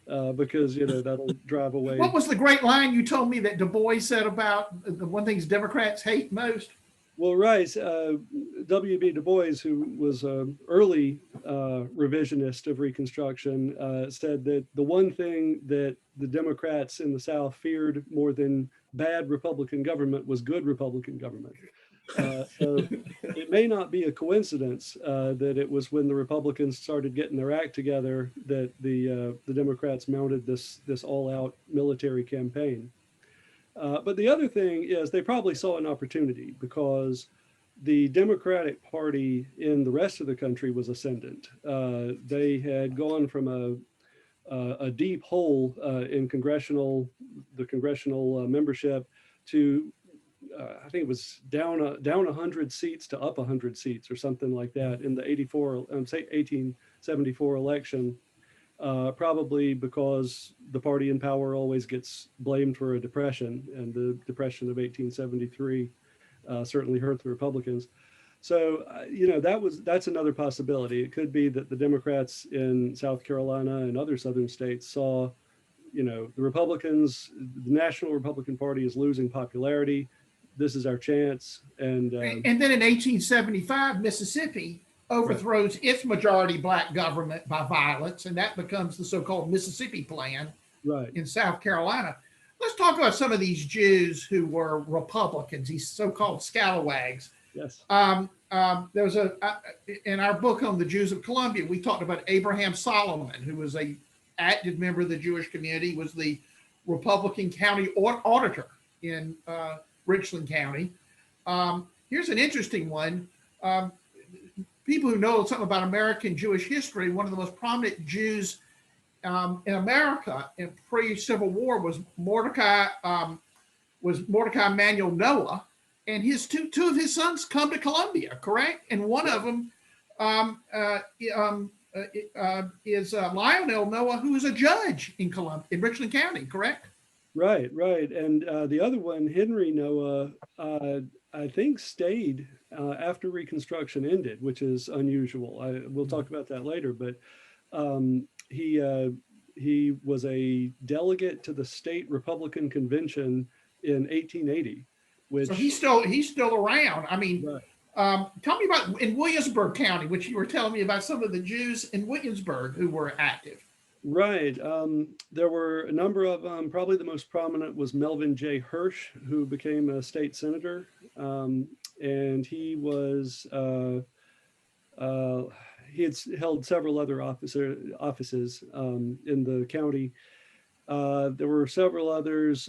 because that'll drive away." What was the great line you told me that Du Bois said about the one things Democrats hate most? Well, right. W.B. Du Bois, who was an early revisionist of Reconstruction, said that the one thing that the Democrats in the South feared more than bad Republican government was good Republican government. So it may not be a coincidence that it was when the Republicans started getting their act together that the Democrats mounted this all-out military campaign. But the other thing is they probably saw an opportunity because the Democratic Party in the rest of the country was ascendant. They had gone from a deep hole in congressional membership to I think it was down 100 seats to up 100 seats or something like that in the 1874 election. Probably because the party in power always gets blamed for a depression, and the depression of 1873 certainly hurt the Republicans. So, that's another possibility. It could be that the Democrats in South Carolina and other southern states saw, the Republicans, the National Republican Party is losing popularity. This is our chance. And then in 1875, Mississippi overthrows its majority black government by violence, and that becomes the so-called Mississippi Plan in South Carolina. Let's talk about some of these Jews who were Republicans, these so-called scalawags. Yes. There was in our book on the Jews of Columbia, we talked about Abraham Solomon, who was a active member of the Jewish community, was the Republican county auditor in Richland County. Here's an interesting one. People who know something about American Jewish history, one of the most prominent Jews in America in pre-Civil War was Mordecai Emanuel Noah, and his two of his sons come to Columbia, correct? And one of them is Lionel Noah, who is a judge in Richland County, correct? Right. And the other one, Henry Noah, I think stayed after Reconstruction ended, which is unusual. We'll talk about that later, but he was a delegate to the state Republican convention in 1880. Which, so he's still around. I mean, tell me about in Williamsburg County, which you were telling me about some of the Jews in Williamsburg who were active. Right. There were a number of them. Probably the most prominent was Melvin J. Hirsch, who became a state senator. And he was, he had held several other offices in the county. There were several others.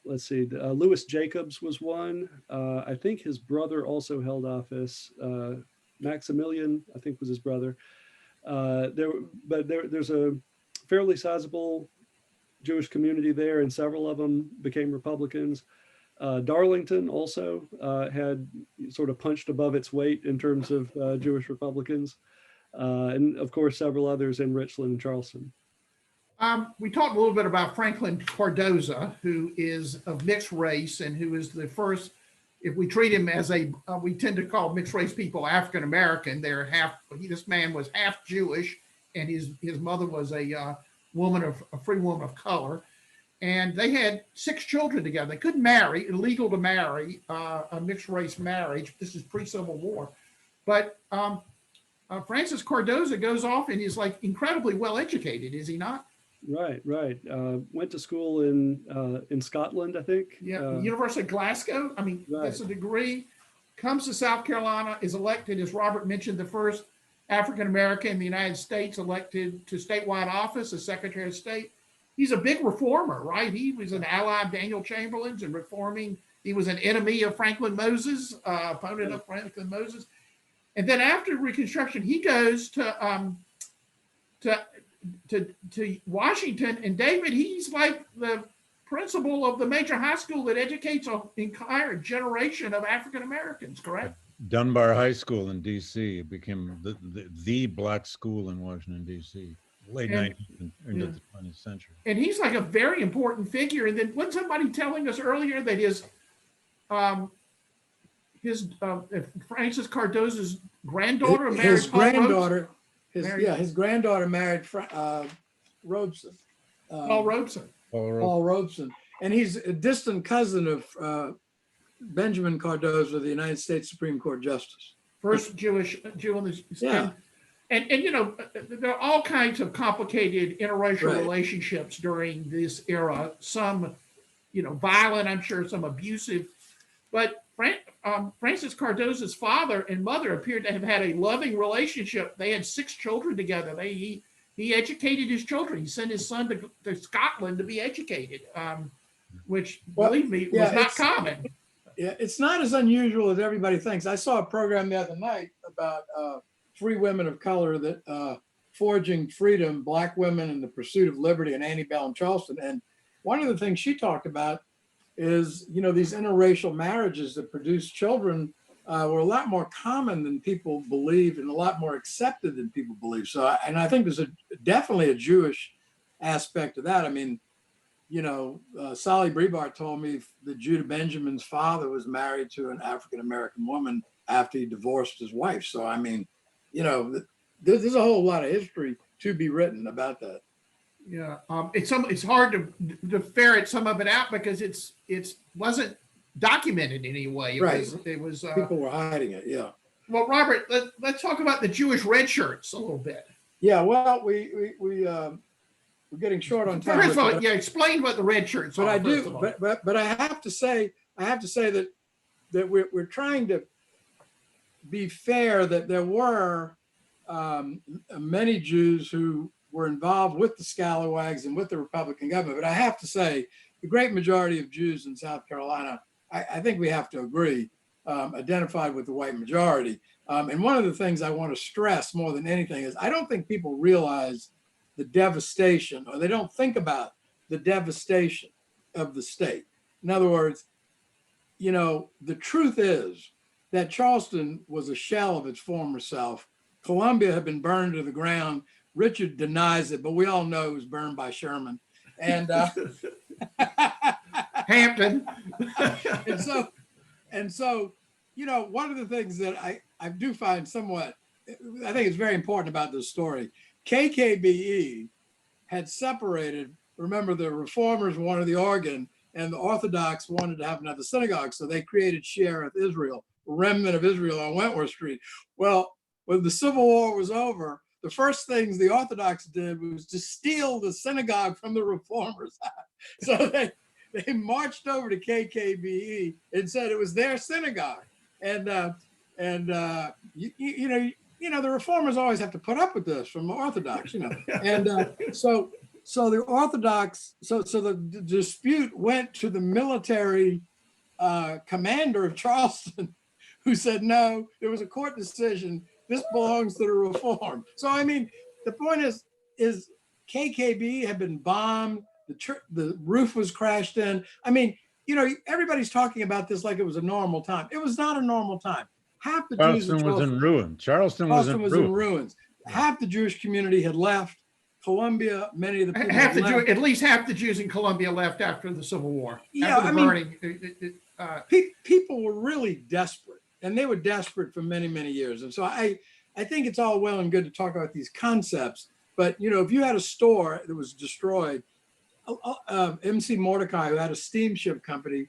Let's see, Lewis Jacobs was one. I think his brother also held office. Maximilian, I think, was his brother. There's a fairly sizable Jewish community there, and several of them became Republicans. Darlington also had sort of punched above its weight in terms of Jewish Republicans. And of course, several others in Richland and Charleston. We talked a little bit about Franklin Cardoza, who is of mixed race and who is the first, if we treat him as we tend to call mixed race people African-American, this man was half Jewish, and his mother was a free woman of color. And they had 6 children together. They couldn't marry, illegal to marry a mixed race marriage. This is pre-Civil War. But Francis Cardoza goes off and is like incredibly well educated, is he not? Right. Went to school in Scotland, I think. Yeah, University of Glasgow. I mean, That's a degree. Comes to South Carolina, is elected, as Robert mentioned, the first African-American in the United States elected to statewide office as Secretary of State. He's a big reformer, right? He was an ally of Daniel Chamberlain's in reforming. He was an enemy of Franklin Moses, opponent of Franklin Moses. And then after Reconstruction, he goes to Washington, and David, he's like the principal of the major high school that educates an entire generation of African Americans, correct? Dunbar High School in D.C. became the black school in Washington, D.C. Late 19th and into the 20th century. And he's like a very important figure. And then wasn't somebody telling us earlier that his Francis Cardoza's granddaughter married his Paul granddaughter, Robeson? his granddaughter married Robeson. Paul Robeson. Paul Robeson. And he's a distant cousin of Benjamin Cardoza, the United States Supreme Court Justice. First Jew on the And there are all kinds of complicated interracial relationships during this era. Some, violent, I'm sure, some abusive. But Francis Cardoza's father and mother appeared to have had a loving relationship. They had 6 children together. He educated his children. He sent his son to Scotland to be educated, which, believe me, was not common. Yeah, it's not as unusual as everybody thinks. I saw a program the other night about 3 women of color that forging freedom, Black women in the pursuit of liberty in antebellum Charleston. And one of the things she talked about is, you know, these interracial marriages that produce children were a lot more common than people believe and a lot more accepted than people believe. So, and I think there's definitely a Jewish aspect to that. I mean, you know, Sally Breitbart told me that Judah Benjamin's father was married to an African-American woman after he divorced his wife. So, I mean, you know, there's a whole lot of history to be written about that. Yeah, it's hard to ferret some of it out because it wasn't documented in any way. It was People were hiding it. Yeah. Well, Robert, let's talk about the Jewish red shirts a little bit. Yeah. Well, we're getting short on time. First of all, yeah, explain what the red shirts are. But I do. But I have to say that we're trying to be fair, that there were many Jews who were involved with the scalawags and with the Republican government. But I have to say, the great majority of Jews in South Carolina, I think we have to agree, identified with the white majority. And one of the things I want to stress more than anything is I don't think people realize the devastation, or they don't think about the devastation of the state. In other words, you know, the truth is that Charleston was a shell of its former self. Columbia had been burned to the ground. Richard denies it, but we all know it was burned by Sherman. And Hampton. and so, you know, one of the things that I do find somewhat, I think it's very important about this story, KKBE had separated. Remember, the Reformers wanted the organ and the Orthodox wanted to have another synagogue. So they created Shearith Israel, a remnant of Israel on Wentworth Street. Well, when the Civil War was over, the first things the Orthodox did was to steal the synagogue from the Reformers. So they marched over to KKBE and said it was their synagogue. And you know, the Reformers always have to put up with this from the Orthodox, you know. And so the Orthodox, so the dispute went to the military commander of Charleston, who said, no, there was a court decision. This belongs to the Reform. So, I mean, the point is KKB had been bombed. The roof was crashed in. I mean, you know, everybody's talking about this like it was a normal time. It was not a normal time. Half the Jews in Charleston was in ruin. Charleston was in ruins. Half the Jewish community had left. Columbia, many of the people at least half the Jews in Columbia left after the Civil War. Yeah, after the burning. People were really desperate, and they were desperate for many, many years. And so I think it's all well and good to talk about these concepts, but you know, if you had a store that was destroyed, MC Mordecai, who had a steamship company,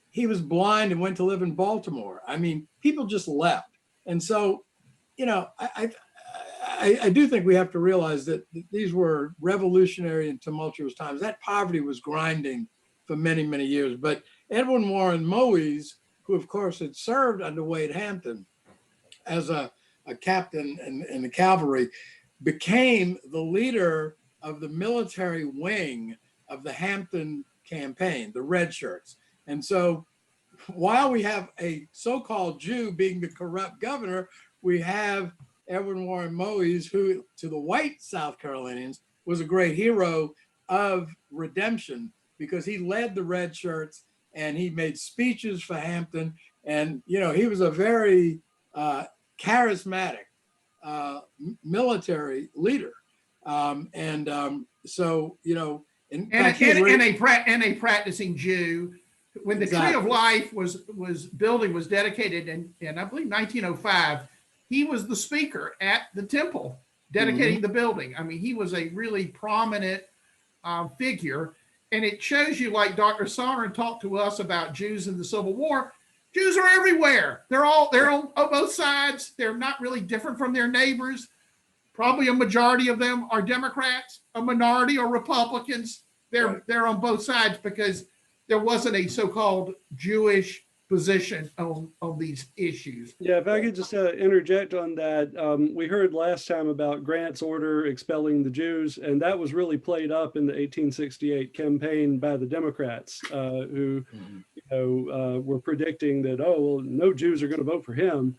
he was blind and went to live in Baltimore. I mean, people just left. And so, you know, I do think we have to realize that these were revolutionary and tumultuous times. That poverty was grinding for many, many years. But Edwin Warren Mowes, who of course had served under Wade Hampton as a captain in the cavalry, became the leader of the military wing of the Hampton campaign, the Red Shirts. And so while we have a so-called Jew being the corrupt governor, we have Edwin Warren Mowes, who to the white South Carolinians was a great hero of redemption because he led the Red Shirts and he made speeches for Hampton. And, you know, he was a very charismatic military leader. So, you know, and a practicing Jew. When the Tree of Life was dedicated in I believe 1905, he was the speaker at the temple dedicating the building. I mean, he was a really prominent figure, and it shows you, like Dr. Sonnen talked to us about Jews in the Civil War. Jews are everywhere. They're on both sides. They're not really different from their neighbors. Probably a majority of them are Democrats, a minority are Republicans. They're on both sides because there wasn't a so-called Jewish position on these issues. Yeah, if I could just interject on that. We heard last time about Grant's order expelling the Jews, and that was really played up in the 1868 campaign by the Democrats, who you know, were predicting that, oh, well, no Jews are going to vote for him.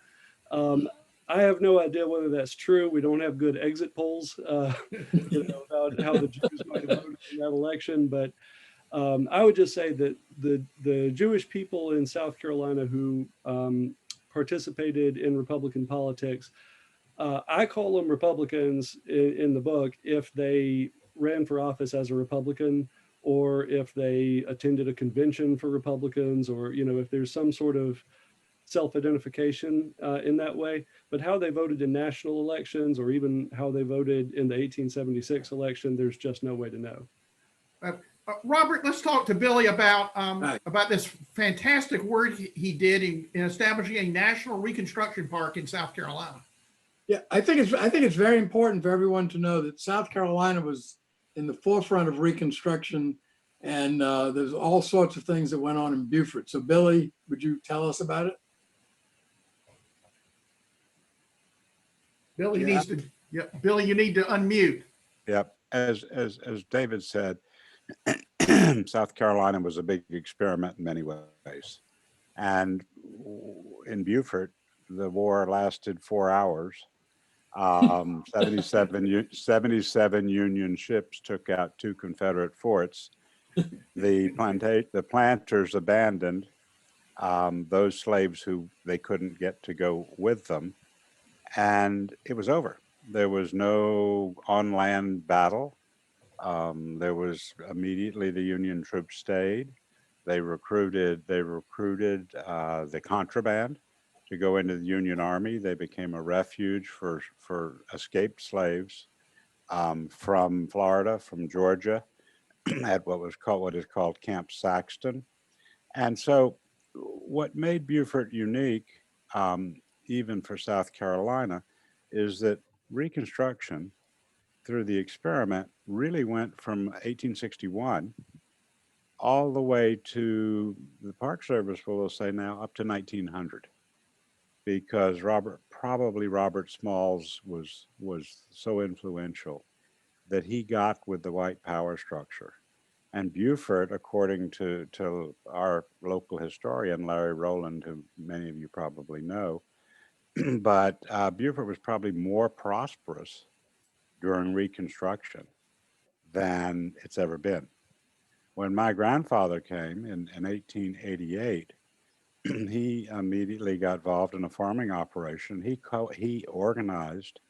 I have no idea whether that's true. We don't have good exit polls you know, about how the Jews might have voted in that election, but I would just say that the Jewish people in South Carolina who participated in Republican politics, I call them Republicans in the book if they ran for office as a Republican, or if they attended a convention for Republicans, or, you know, if there's some sort of self-identification in that way. But how they voted in national elections, or even how they voted in the 1876 election, there's just no way to know. Robert, let's talk to Billy about Right. about this fantastic work he did in establishing a national Reconstruction Park in South Carolina. Yeah, I think it's very important for everyone to know that South Carolina was in the forefront of Reconstruction, and there's all sorts of things that went on in Beaufort. So Billy, would you tell us about it? Billy Yeah. needs to. Yeah, Billy, you need to unmute. Yep. As David said, South Carolina was a big experiment in many ways. And in Beaufort, the war lasted 4 hours. 77 Union ships took out 2 Confederate forts. The planters abandoned those slaves who they couldn't get to go with them. And it was over. There was no on-land battle. There was immediately the Union troops stayed. They recruited the contraband to go into the Union Army. They became a refuge for escaped slaves from Florida, from Georgia, at what is called Camp Saxton. And so, what made Beaufort unique, even for South Carolina, is that Reconstruction, through the experiment, really went from 1861 all the way to, the Park Service will say now, up to 1900, because Robert Smalls was so influential that he got with the white power structure. And Beaufort, according to our local historian, Larry Rowland, who many of you probably know, but Beaufort was probably more prosperous during Reconstruction than it's ever been. When my grandfather came in 1888, he immediately got involved in a farming operation. He organized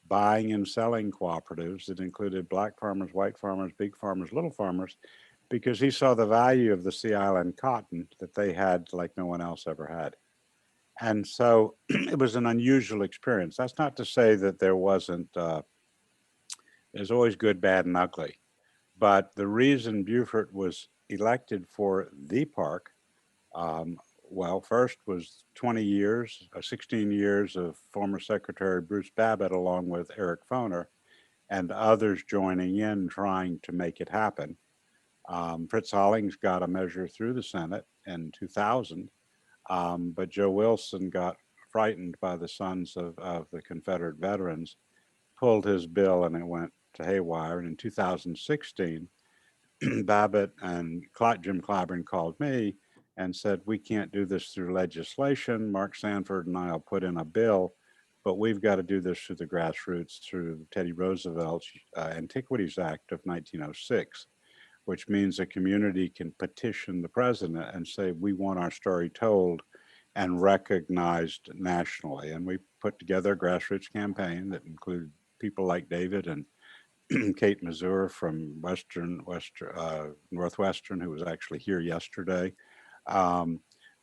buying and selling cooperatives that included black farmers, white farmers, big farmers, little farmers, because he saw the value of the Sea Island cotton that they had like no one else ever had. And so it was an unusual experience. That's not to say that there wasn't, there's always good, bad, and ugly. But the reason Beaufort was elected for the park, well, first was 16 years of former Secretary Bruce Babbitt, along with Eric Foner and others joining in, trying to make it happen. Fritz Hollings got a measure through the Senate in 2000, but Joe Wilson got frightened by the sons of the Confederate veterans, pulled his bill, and it went to haywire. And in 2016, Babbitt and Jim Clyburn called me and said, we can't do this through legislation. Mark Sanford and I will put in a bill, but we've got to do this through the grassroots, through Teddy Roosevelt's Antiquities Act of 1906, which means a community can petition the president and say, we want our story told and recognized nationally. And we put together a grassroots campaign that included people like David and Kate Mazur from Northwestern, who was actually here yesterday.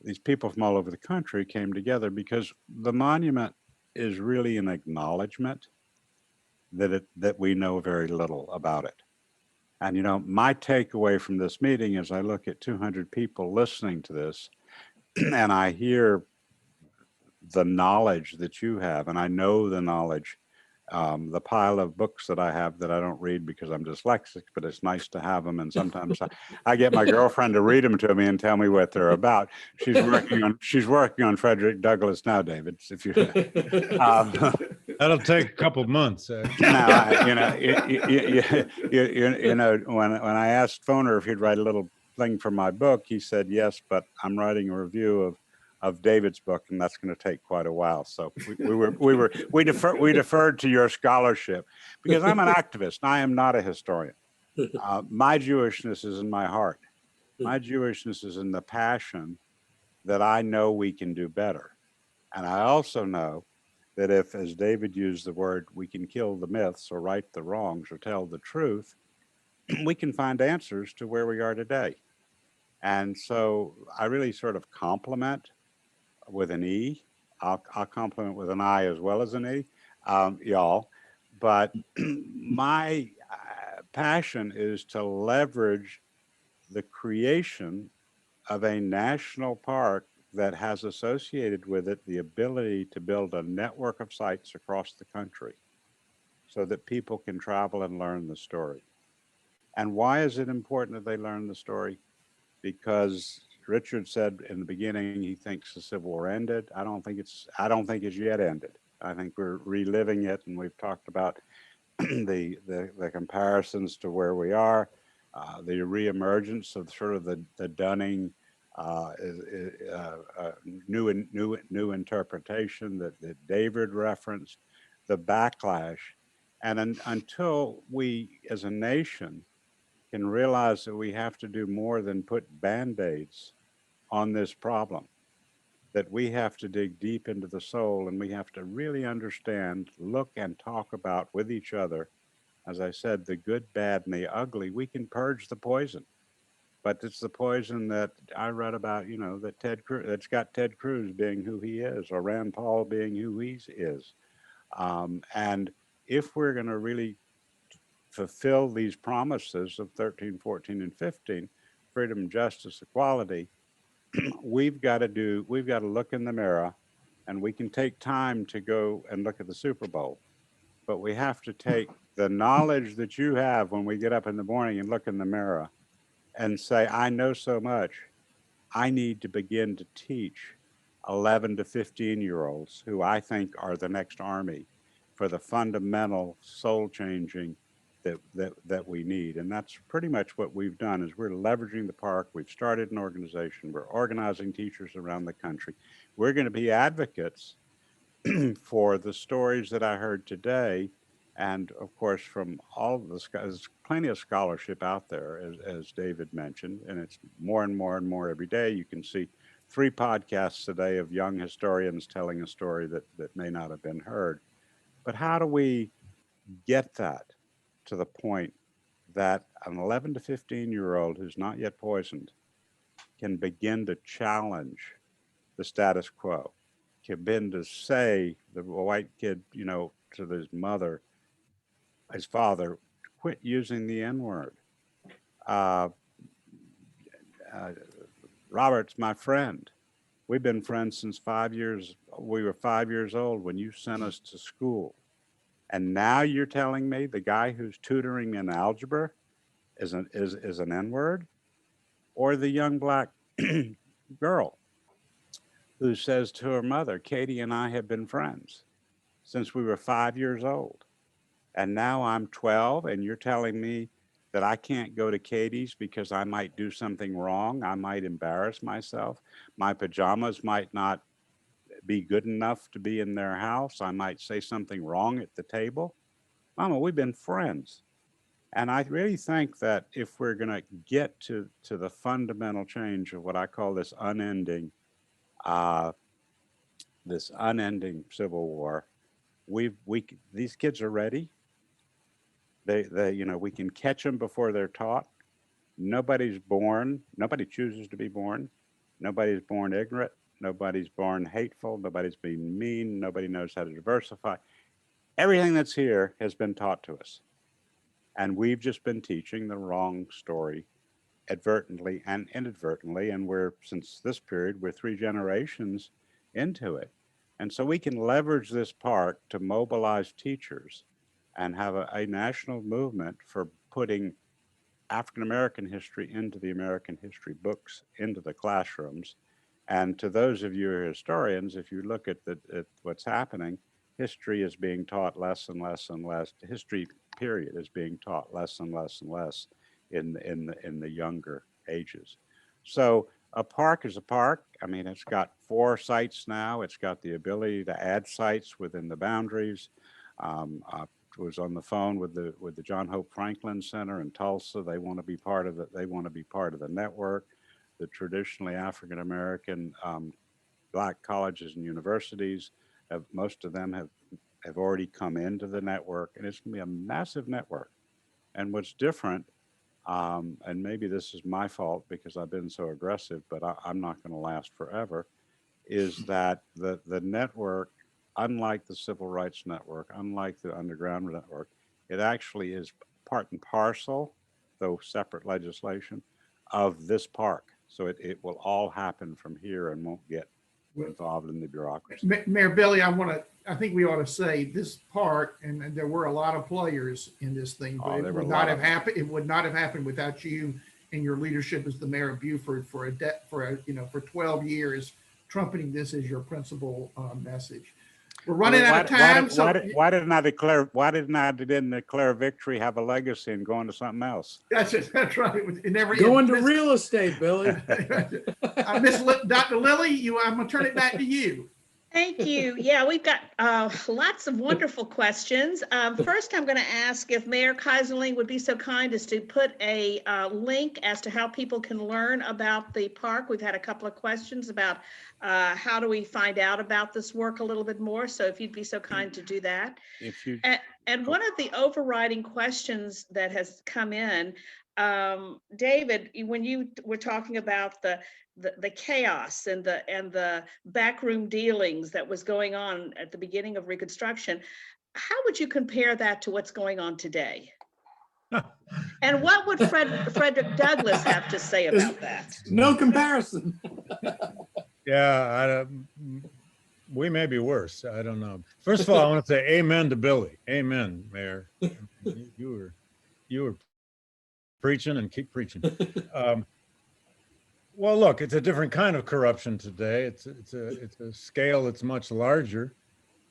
These people from all over the country came together because the monument is really an acknowledgement that we know very little about it. And, you know, my takeaway from this meeting is I look at 200 people listening to this and I hear the knowledge that you have, and I know the knowledge, the pile of books that I have that I don't read because I'm dyslexic, but it's nice to have them. And sometimes I get my girlfriend to read them to me and tell me what they're about. She's working on Frederick Douglass now, David. If you, That'll take a couple of months. when I asked Foner if he'd write a little thing for my book, he said yes, but I'm writing a review of David's book, and that's going to take quite a while. So we deferred to your scholarship because I'm an activist. I am not a historian. My Jewishness is in my heart, My Jewishness is in the passion that I know we can do better. And I also know that if, as David used the word, we can kill the myths or right the wrongs or tell the truth, we can find answers to where we are today. And so I really sort of compliment with an E. I'll compliment with an I as well as an E, y'all. But my passion is to leverage the creation of a national park that has associated with it the ability to build a network of sites across the country so that people can travel and learn the story. And why is it important that they learn the story? Because Richard said in the beginning he thinks the Civil War ended. I don't think it's yet ended. I think we're reliving it, and we've talked about the comparisons to where we are, the reemergence of sort of the Dunning new interpretation that David referenced, the backlash, and until we as a nation can realize that we have to do more than put band-aids on this problem, that we have to dig deep into the soul and we have to really understand, look and talk about with each other, as I said, the good, bad, and the ugly. We can purge the poison, but it's the poison that I read about, that that's got Ted Cruz being who he is, or Rand Paul being who he is. And if we're going to really fulfill these promises of 13, 14, and 15, freedom, justice, equality, we've got to look in the mirror, and we can take time to go and look at the Super Bowl, but we have to take the knowledge that you have when we get up in the morning and look in the mirror and say, I know so much. I need to begin to teach 11 to 15-year-olds who I think are the next army for the fundamental soul changing that we need. And that's pretty much what we've done is we're leveraging the park. We've started an organization. We're organizing teachers around the country. We're going to be advocates for the stories that I heard today. And of course, from all of there's plenty of scholarship out there, as David mentioned, and it's more and more and more every day. You can see 3 podcasts today of young historians telling a story that may not have been heard. But how do we get that to the point that an 11 to 15-year-old who's not yet poisoned can begin to challenge the status quo, can begin to say, the white kid, to his mother, his father, quit using the N-word. Uh, Robert's my friend. We've been friends since 5 years. We were 5 years old when you sent us to school. And now you're telling me the guy who's tutoring in algebra is an N-word? Or the young black girl who says to her mother, Katie and I have been friends since we were 5 years old. And now I'm 12 and you're telling me that I can't go to Katie's because I might do something wrong. I might embarrass myself. My pajamas might not be good enough to be in their house. I might say something wrong at the table. Mama, we've been friends. And I really think that if we're going to get to the fundamental change of what I call this unending civil war, these kids are ready. We can catch them before they're taught. Nobody chooses to be born. Nobody's born ignorant. Nobody's born hateful. Nobody's been mean. Nobody knows how to diversify. Everything that's here has been taught to us. And we've just been teaching the wrong story advertently and inadvertently. And since this period, we're 3 generations into it. And so we can leverage this park to mobilize teachers and have a national movement for putting African-American history into the American history books, into the classrooms. And to those of you who are historians, if you look at what's happening, history is being taught less and less and less. History, period, is being taught less and less and less in the younger ages. So a park is a park. I mean, it's got 4 sites now. It's got the ability to add sites within the boundaries. Was on the phone with the John Hope Franklin Center in Tulsa. They want to be part of it. They want to be part of the network. the traditionally African-American Black colleges and universities most of them have already come into the network, and it's going to be a massive network. And what's different, and maybe this is my fault because I've been so aggressive, but I'm not going to last forever, is that the network, unlike the Civil Rights Network, unlike the Underground Network, it actually is part and parcel, though separate legislation, of this park. So it will all happen from here and won't get involved in the bureaucracy. Mayor Billy, I think we ought to say this part, and there were a lot of players in this thing, but it would not have happened. It would not have happened without you and your leadership as the mayor of Beaufort for 12 years, trumpeting this as your principal message. We're running out of time. Why didn't I declare victory, have a legacy, and go into something else? That's right. Go into real estate, Billy. Dr. Lilly, I'm going to turn it back to you. Thank you. Yeah, we've got lots of wonderful questions. First, I'm going to ask if Mayor Keyserling would be so kind as to put a link as to how people can learn about the park. We've had a couple of questions about how do we find out about this work a little bit more. So if you'd be so kind to do that. And one of the overriding questions that has come in, David, when you were talking about the chaos and the backroom dealings that was going on at the beginning of Reconstruction, how would you compare that to what's going on today? And what would Frederick Douglass have to say about that? No comparison. Yeah, we may be worse. I don't know. First of all, I want to say amen to Billy. Amen, Mayor. You were preaching and keep preaching. Well, look, it's a different kind of corruption today. It's a scale that's much larger.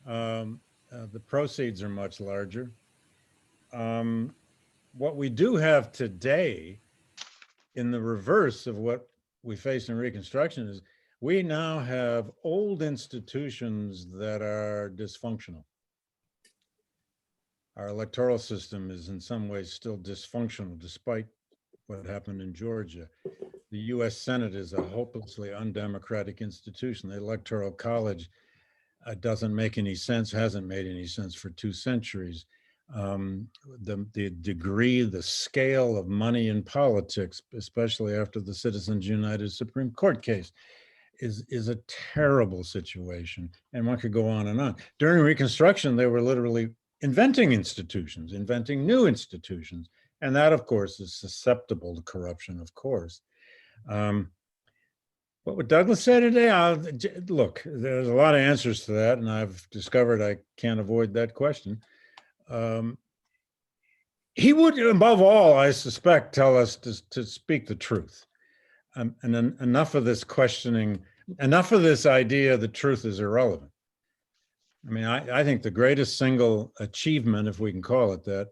The proceeds are much larger. What we do have today, in the reverse of what we faced in Reconstruction, is we now have old institutions that are dysfunctional. Our electoral system is in some ways still dysfunctional, despite what happened in Georgia. The US Senate is a hopelessly undemocratic institution. The Electoral College doesn't make any sense, hasn't made any sense for 2 centuries. The degree, the scale of money in politics, especially after the Citizens United Supreme Court case, is a terrible situation. And one could go on and on. During Reconstruction, they were literally inventing institutions, inventing new institutions. And that, of course, is susceptible to corruption, of course. What would Douglas say today? Look, there's a lot of answers to that, and I've discovered I can't avoid that question. He would, above all, I suspect, tell us to speak the truth. And enough of this questioning, enough of this idea that truth is irrelevant. I mean, I think the greatest single achievement, if we can call it that,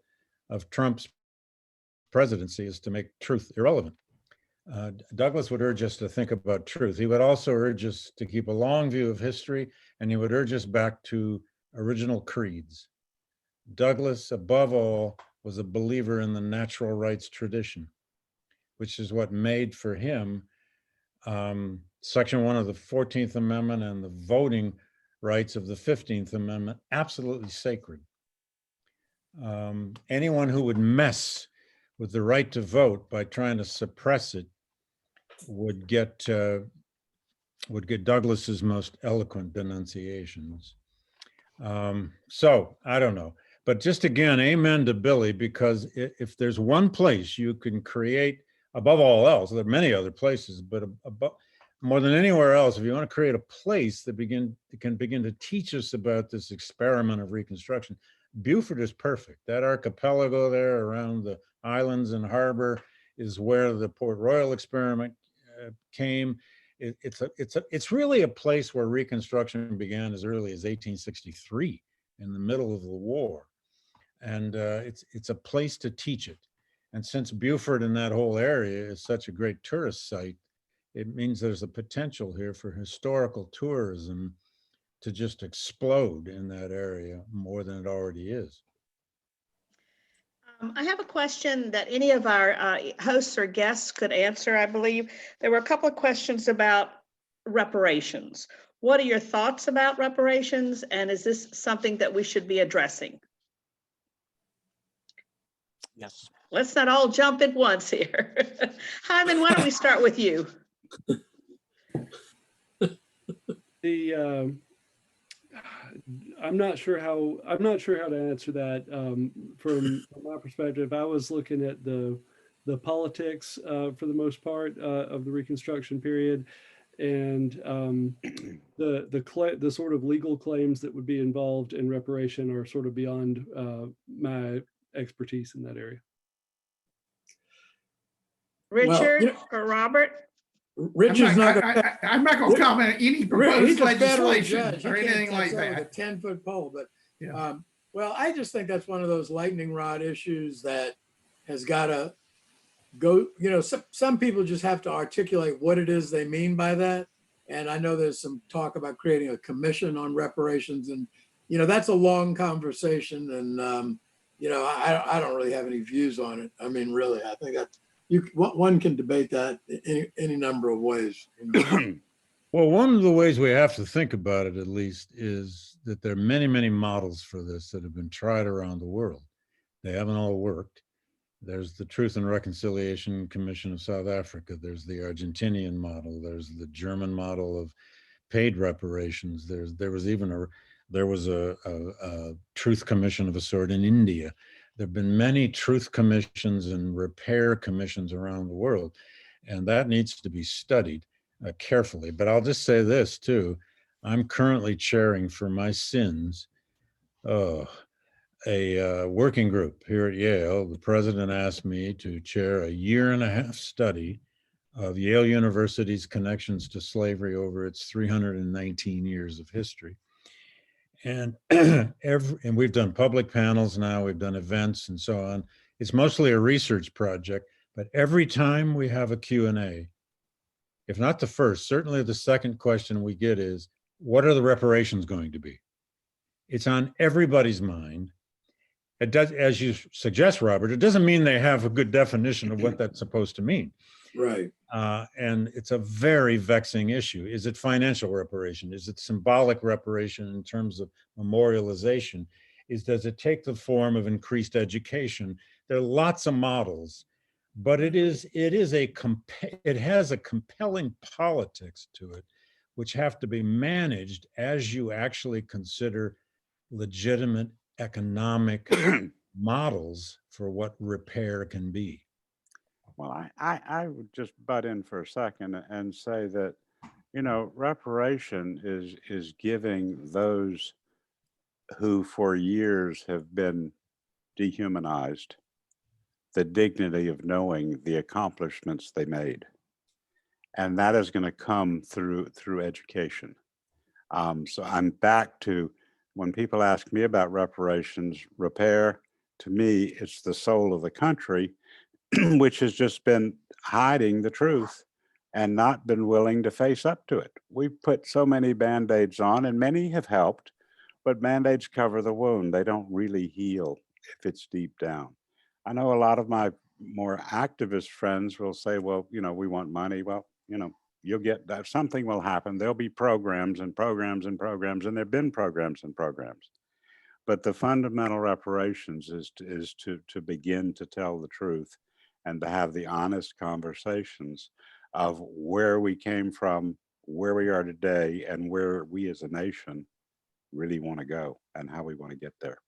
of Trump's presidency is to make truth irrelevant. Douglas would urge us to think about truth. He would also urge us to keep a long view of history, and he would urge us back to original creeds. Douglas, above all, was a believer in the natural rights tradition, which is what made for him Section 1 of the 14th Amendment and the voting rights of the 15th Amendment absolutely sacred. Anyone who would mess with the right to vote by trying to suppress it would get Douglas's most eloquent denunciations. So I don't know, but just again, amen to Billy, because if there's one place you can create, above all else, there are many other places, but more than anywhere else, if you want to create a place that can begin to teach us about this experiment of Reconstruction, Beaufort is perfect. That archipelago there around the islands and harbor is where the Port Royal experiment came. It's really a place where Reconstruction began as early as 1863, in the middle of the war, and it's a place to teach it. And since Beaufort and that whole area is such a great tourist site, it means there's a potential here for historical tourism to just explode in that area more than it already is. I have a question that any of our hosts or guests could answer, I believe. There were a couple of questions about reparations. What are your thoughts about reparations, and is this something that we should be addressing? Yes. Let's not all jump at once here. Hyman, why don't we start with you? I'm not sure how to answer that from my perspective. I was looking at the politics for the most part of the Reconstruction period, and the sort of legal claims that would be involved in reparation are sort of beyond my expertise in that area. Richard or Robert? Richard's not gonna. I'm not going to comment on any proposed He's a federal legislation judge. He or can't anything touch like that with that. a 10-foot pole, but Yeah. well, I just think that's one of those lightning rod issues that has got to go. You know, some people just have to articulate what it is they mean by that. And I know there's some talk about creating a commission on reparations, and you know that's a long conversation. And you know, I don't really have any views on it. I mean, really, I think that one can debate that any number of ways. You know? Well, one of the ways we have to think about it, at least, is that there are many, many models for this that have been tried around the world. They haven't all worked. There's the Truth and Reconciliation Commission of South Africa. There's the Argentinian model. There's the German model of paid reparations. There was a truth commission of a sort in India. There have been many truth commissions and repair commissions around the world, and that needs to be studied carefully. But I'll just say this too. I'm currently chairing for my sins a working group here at Yale. The president asked me to chair a 1.5-year study of Yale University's connections to slavery over its 319 years of history. And and we've done public panels now, we've done events and so on. It's mostly a research project, but every time we have a Q&A, if not the first, certainly the second question we get is, what are the reparations going to be? It's on everybody's mind. It does, as you suggest, Robert, it doesn't mean they have a good definition of what that's supposed to mean. Right. And it's a very vexing issue. Is it financial reparation? Is it symbolic reparation in terms of memorialization? Does it take the form of increased education? There are lots of models, but it has a compelling politics to it, which have to be managed as you actually consider legitimate economic models for what repair can be. Well, I would just butt in for a second and say that, you know, reparation is giving those who for years have been dehumanized the dignity of knowing the accomplishments they made. And that is going to come through education. So I'm back to when people ask me about reparations, repair, to me, it's the soul of the country, which has just been hiding the truth and not been willing to face up to it. We've put so many Band-Aids on, and many have helped, but Band-Aids cover the wound. They don't really heal if it's deep down. I know a lot of my more activist friends will say, well, you know, we want money. Well, you know, you'll get that. Something will happen. There'll be programs and programs and programs, and there've been programs and programs. But the fundamental reparations is to begin to tell the truth and to have the honest conversations of where we came from, where we are today, and where we as a nation really want to go and how we want to get there.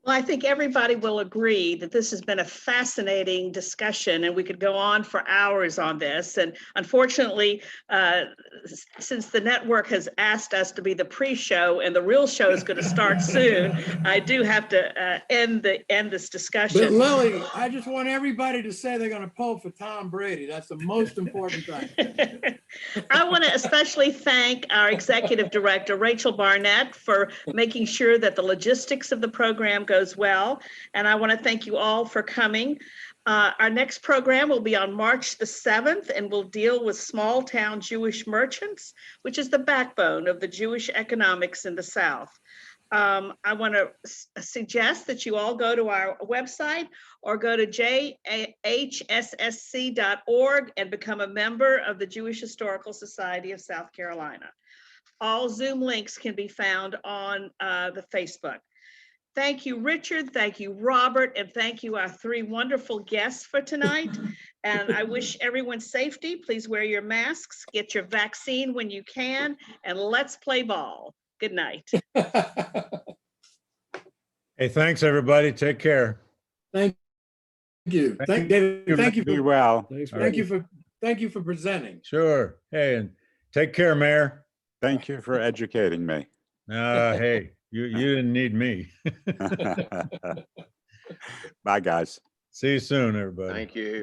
Well, I think everybody will agree that this has been a fascinating discussion, and we could go on for hours on this. And unfortunately, since the network has asked us to be the pre-show and the real show is going to start soon, I do have to end this discussion. But Lily, I just want everybody to say they're going to poll for Tom Brady. That's the most important thing. I want to especially thank our executive director, Rachel Barnett, for making sure that the logistics of the program goes well. And I want to thank you all for coming. Our next program will be on March the 7th, and we'll deal with small town Jewish merchants, which is the backbone of the Jewish economics in the South. I want to suggest that you all go to our website or go to jhssc.org and become a member of the Jewish Historical Society of South Carolina. All Zoom links can be found on the Facebook. Thank you, Richard. Thank you, Robert. And thank you, our three wonderful guests for tonight. And I wish everyone safety. Please wear your masks, get your vaccine when you can, and let's play ball. Good night. Hey, thanks, everybody. Take care. Thank you. Thank David, thank you Be for, well. Thanks for thank you for presenting. Sure. Hey, and take care, Mayor. Thank you for educating me. Hey, you didn't need me. Bye, guys. See you soon, everybody. Thank you.